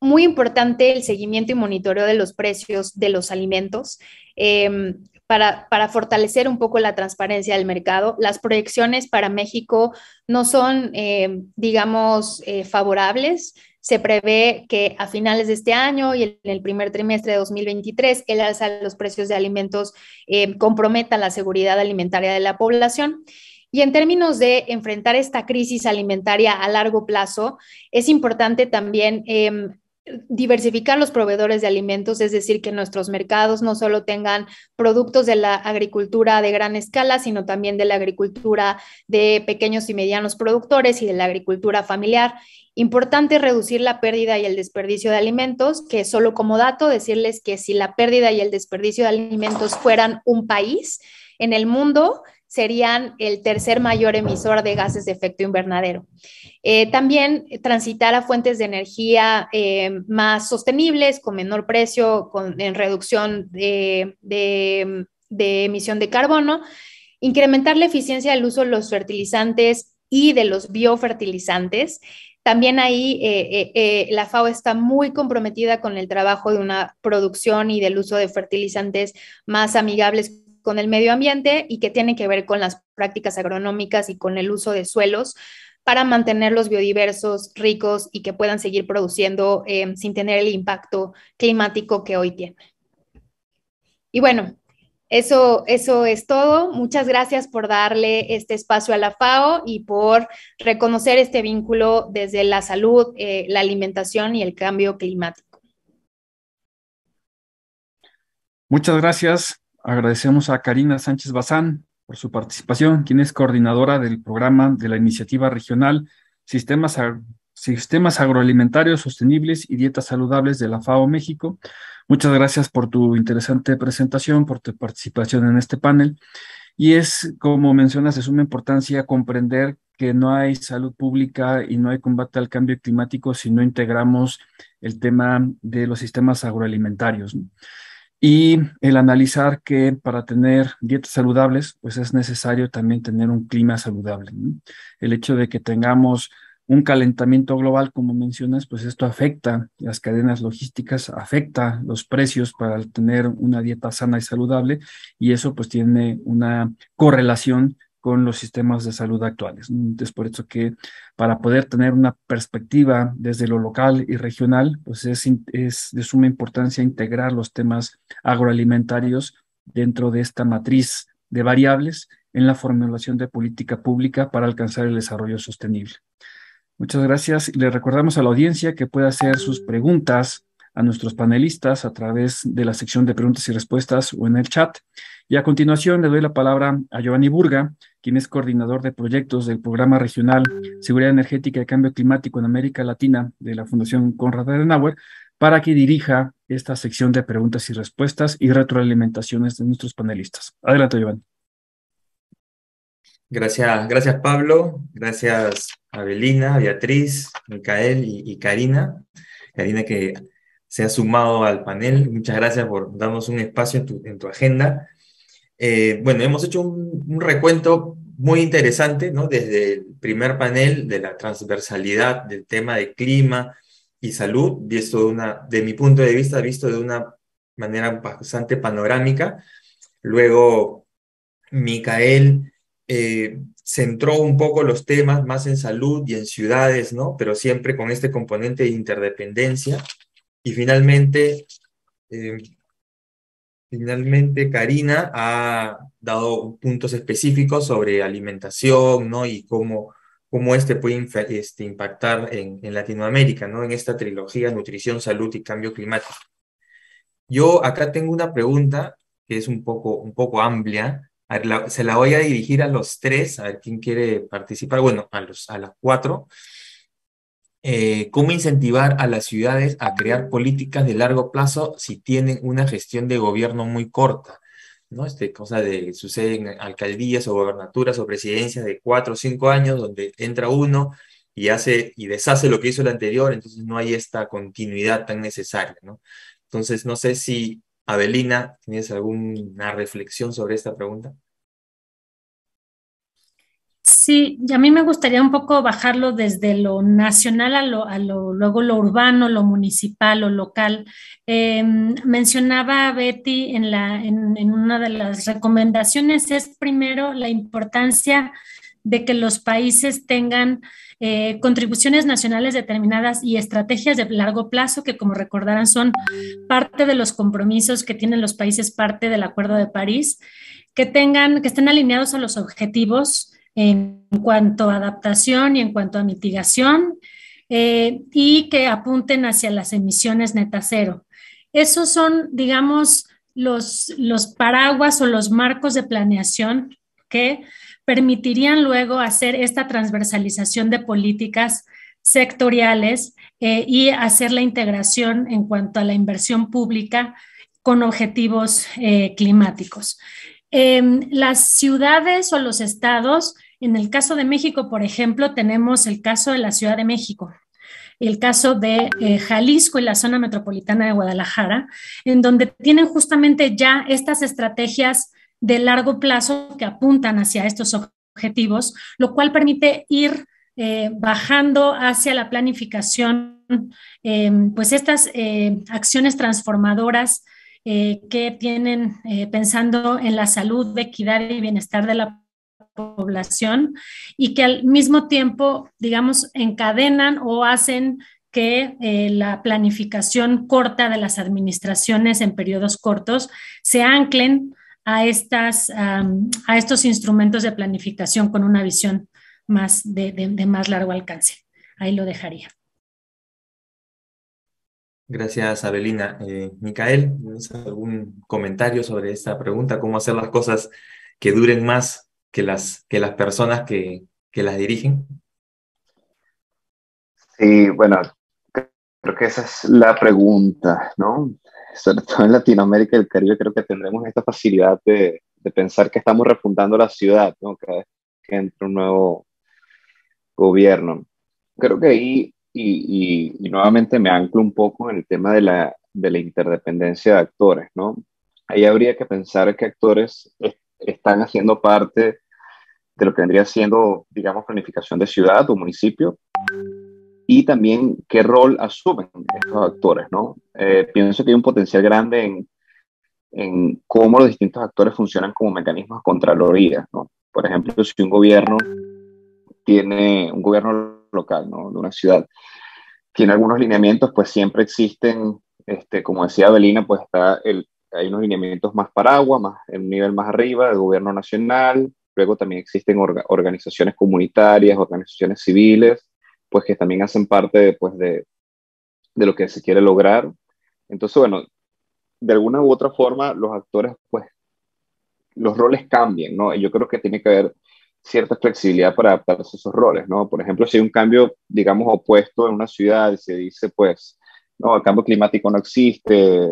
Muy importante el seguimiento y monitoreo de los precios de los alimentos para fortalecer un poco la transparencia del mercado. Las proyecciones para México no son, favorables. Se prevé que a finales de este año y en el primer trimestre de 2023, el alza de los precios de alimentos comprometa la seguridad alimentaria de la población. Y en términos de enfrentar esta crisis alimentaria a largo plazo, es importante también diversificar los proveedores de alimentos, es decir, que nuestros mercados no solo tengan productos de la agricultura de gran escala, sino también de la agricultura de pequeños y medianos productores y de la agricultura familiar. Importante reducir la pérdida y el desperdicio de alimentos, que solo como dato decirles que si la pérdida y el desperdicio de alimentos fueran un país en el mundo, serían el tercer mayor emisor de gases de efecto invernadero. También transitar a fuentes de energía más sostenibles, con menor precio, en reducción de emisión de carbono, incrementar la eficiencia del uso de los fertilizantes y de los biofertilizantes. También ahí la FAO está muy comprometida con el trabajo de una producción y del uso de fertilizantes más amigables con el medio ambiente y que tienen que ver con las prácticas agronómicas y con el uso de suelos para mantenerlos biodiversos, ricos y que puedan seguir produciendo sin tener el impacto climático que hoy tienen. Y bueno, eso es todo. Muchas gracias por darle este espacio a la FAO y por reconocer este vínculo desde la salud, la alimentación y el cambio climático. Muchas gracias. Agradecemos a Karina Sánchez Bazán por su participación, quien es coordinadora del programa de la Iniciativa Regional Sistemas Agroalimentarios Sostenibles y Dietas Saludables de la FAO México. Muchas gracias por tu interesante presentación, por tu participación en este panel. Y es, como mencionas, de suma importancia comprender que no hay salud pública y no hay combate al cambio climático si no integramos el tema de los sistemas agroalimentarios, ¿no? Y el analizar que para tener dietas saludables, pues es necesario también tener un clima saludable, ¿no? El hecho de que tengamos un calentamiento global, como mencionas, pues esto afecta las cadenas logísticas, afecta los precios para tener una dieta sana y saludable, y eso pues tiene una correlación con los sistemas de salud actuales. Entonces, por eso que para poder tener una perspectiva desde lo local y regional, pues es de suma importancia integrar los temas agroalimentarios dentro de esta matriz de variables en la formulación de política pública para alcanzar el desarrollo sostenible. Muchas gracias. Y le recordamos a la audiencia que puede hacer sus preguntas a nuestros panelistas a través de la sección de preguntas y respuestas o en el chat. Y a continuación le doy la palabra a Giovanni Burga, quien es coordinador de proyectos del Programa Regional Seguridad Energética y Cambio Climático en América Latina de la Fundación Konrad Adenauer, para que dirija esta sección de preguntas y respuestas y retroalimentaciones de nuestros panelistas. Adelante, Giovanni. Gracias Pablo, gracias Avelina, Beatriz, Micael y Karina. Karina que se ha sumado al panel. Muchas gracias por darnos un espacio en tu agenda. Bueno, hemos hecho un recuento muy interesante, ¿no? Desde el primer panel de la transversalidad del tema de clima y salud, visto de mi punto de vista, visto de una manera bastante panorámica. Luego, Micael centró un poco los temas más en salud y en ciudades, ¿no? Pero siempre con este componente de interdependencia. Y finalmente, Eh, Finalmente, Karina ha dado puntos específicos sobre alimentación, ¿no? Y cómo este puede impactar en Latinoamérica, ¿no? En esta trilogía, nutrición, salud y cambio climático. Yo acá tengo una pregunta que es un poco amplia. A ver, se la voy a dirigir a los tres, a ver quién quiere participar. Bueno, a las cuatro. ¿Cómo incentivar a las ciudades a crear políticas de largo plazo si tienen una gestión de gobierno muy corta? ¿No? Cosa sucede en alcaldías o gobernaturas o presidencias de 4 o 5 años, donde entra uno y hace y deshace lo que hizo el anterior, entonces no hay esta continuidad tan necesaria, ¿no? Entonces, no sé si, Avelina, ¿tienes alguna reflexión sobre esta pregunta? Sí, y a mí me gustaría un poco bajarlo desde lo nacional luego lo urbano, lo municipal, lo local. Mencionaba Betty en una de las recomendaciones, es primero la importancia de que los países tengan contribuciones nacionales determinadas y estrategias de largo plazo, que como recordarán son parte de los compromisos que tienen los países, parte del Acuerdo de París, que estén alineados a los objetivos en cuanto a adaptación y en cuanto a mitigación, y que apunten hacia las emisiones neta cero. Esos son, digamos, los paraguas o los marcos de planeación que permitirían luego hacer esta transversalización de políticas sectoriales, y hacer la integración en cuanto a la inversión pública con objetivos climáticos. Las ciudades o los estados, en el caso de México, por ejemplo, tenemos el caso de la Ciudad de México, el caso de Jalisco y la zona metropolitana de Guadalajara, en donde tienen justamente ya estas estrategias de largo plazo que apuntan hacia estos objetivos, lo cual permite ir bajando hacia la planificación, pues estas acciones transformadoras que tienen pensando en la salud, equidad y bienestar de la población, y que al mismo tiempo, digamos, encadenan o hacen que la planificación corta de las administraciones en periodos cortos se anclen a estos instrumentos de planificación con una visión más de más largo alcance. Ahí lo dejaría. Gracias, Avelina. Micael, ¿tienes algún comentario sobre esta pregunta? ¿Cómo hacer las cosas que duren más que las personas que las dirigen? Sí, bueno, creo que esa es la pregunta, ¿no? Sobre todo en Latinoamérica y el Caribe, creo que tendremos esta facilidad de pensar que estamos refundando la ciudad, ¿no? Cada vez que entra un nuevo gobierno. Creo que ahí, y nuevamente me anclo un poco en el tema de la interdependencia de actores, ¿no? Ahí habría que pensar que actores están haciendo parte de lo que vendría siendo, digamos, planificación de ciudad o municipio, y también qué rol asumen estos actores, ¿no? Pienso que hay un potencial grande en cómo los distintos actores funcionan como mecanismos de contraloría, ¿no? Por ejemplo, si un gobierno tiene un gobierno local, ¿no? De una ciudad, tiene algunos lineamientos, pues siempre existen, como decía Avelina, pues hay unos lineamientos más paraguas, más, en un nivel más arriba del gobierno nacional. Luego también existen organizaciones comunitarias, organizaciones civiles, pues que también hacen parte de lo que se quiere lograr. Entonces, bueno, de alguna u otra forma, los actores, pues, los roles cambian, ¿no? Y yo creo que tiene que haber cierta flexibilidad para adaptarse a esos roles, ¿no? Por ejemplo, si hay un cambio, digamos, opuesto en una ciudad y se dice, pues, no, el cambio climático no existe,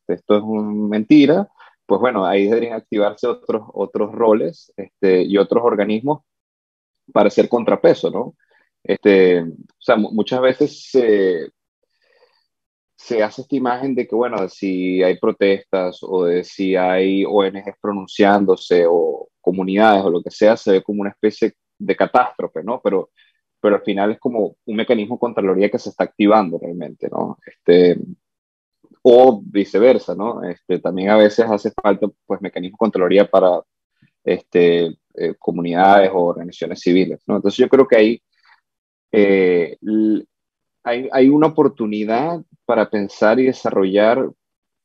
esto es una mentira, pues bueno, ahí deberían activarse otros roles, y otros organismos para hacer contrapeso, ¿no? O sea, muchas veces se hace esta imagen de que, bueno, si hay protestas o de si hay ONGs pronunciándose o comunidades o lo que sea, se ve como una especie de catástrofe, ¿no? Pero al final es como un mecanismo de contraloría que se está activando realmente, ¿no? O viceversa, ¿no? También a veces hace falta, pues, mecanismos de contraloría para comunidades o organizaciones civiles, ¿no? Entonces yo creo que ahí hay una oportunidad para pensar y desarrollar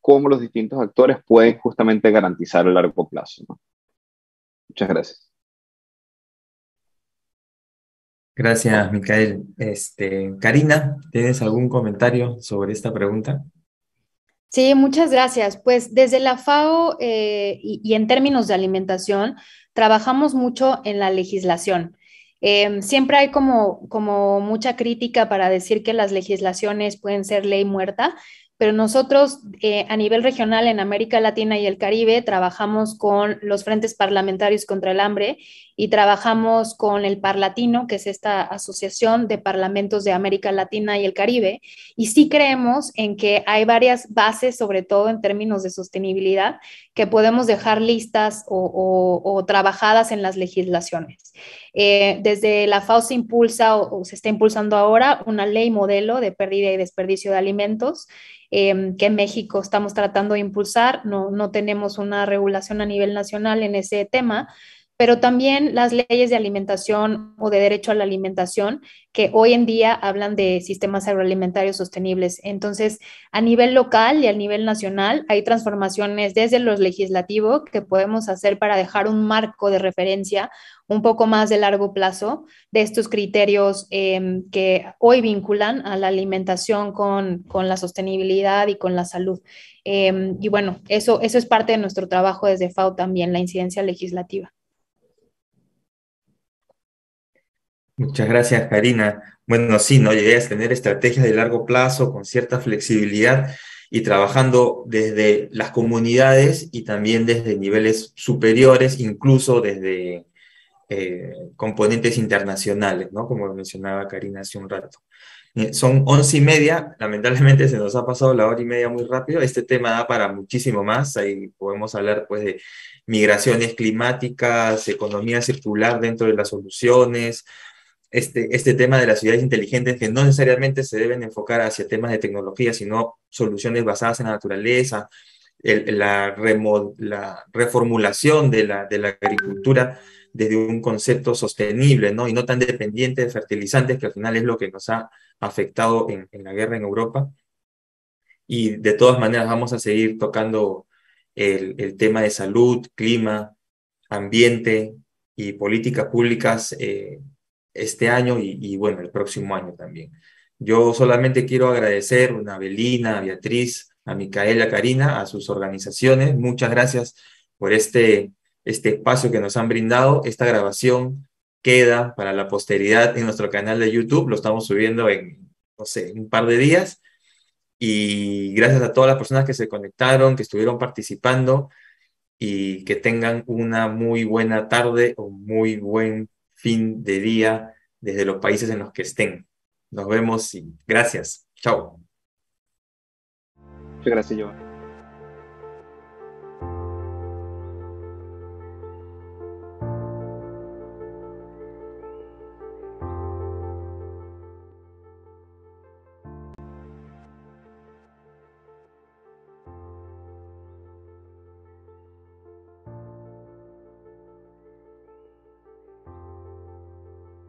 cómo los distintos actores pueden justamente garantizar a largo plazo, ¿no? Muchas gracias. Gracias, Micael. Karina, ¿tienes algún comentario sobre esta pregunta? Sí, muchas gracias. Pues desde la FAO y en términos de alimentación, trabajamos mucho en la legislación. Siempre hay como mucha crítica para decir que las legislaciones pueden ser ley muerta, pero nosotros a nivel regional en América Latina y el Caribe trabajamos con los frentes parlamentarios contra el hambre y trabajamos con el Parlatino, que es esta asociación de parlamentos de América Latina y el Caribe, y sí creemos en que hay varias bases, sobre todo en términos de sostenibilidad, que podemos dejar listas o trabajadas en las legislaciones. Desde la FAO se impulsa o se está impulsando ahora una ley modelo de pérdida y desperdicio de alimentos que en México estamos tratando de impulsar. No tenemos una regulación a nivel nacional en ese tema, pero también las leyes de alimentación o de derecho a la alimentación, que hoy en día hablan de sistemas agroalimentarios sostenibles. Entonces, a nivel local y a nivel nacional, hay transformaciones desde lo legislativo que podemos hacer para dejar un marco de referencia un poco más de largo plazo de estos criterios que hoy vinculan a la alimentación con la sostenibilidad y con la salud. Y bueno, eso es parte de nuestro trabajo desde FAO también, la incidencia legislativa. Muchas gracias, Karina. Bueno, sí, ¿no? Llegué a tener estrategias de largo plazo con cierta flexibilidad y trabajando desde las comunidades y también desde niveles superiores, incluso desde componentes internacionales, ¿no? Como lo mencionaba Karina hace un rato. Son 11:30, lamentablemente se nos ha pasado la hora y media muy rápido. Este tema da para muchísimo más. Ahí podemos hablar pues de migraciones climáticas, economía circular dentro de las soluciones, este tema de las ciudades inteligentes que no necesariamente se deben enfocar hacia temas de tecnología, sino soluciones basadas en la naturaleza, la reformulación de la agricultura desde un concepto sostenible, ¿no? Y no tan dependiente de fertilizantes, que al final es lo que nos ha afectado en la guerra en Europa. Y de todas maneras vamos a seguir tocando el tema de salud, clima, ambiente y políticas públicas este año y bueno, el próximo año también. Yo solamente quiero agradecer a Avelina, a Beatriz, a Micaela, a Karina, a sus organizaciones. Muchas gracias por este espacio que nos han brindado. Esta grabación queda para la posteridad en nuestro canal de YouTube. Lo estamos subiendo en, no sé, un par de días. Y gracias a todas las personas que se conectaron, que estuvieron participando y que tengan una muy buena tarde o muy buen fin de día desde los países en los que estén. Nos vemos y gracias. Chao. Muchas gracias, Joan.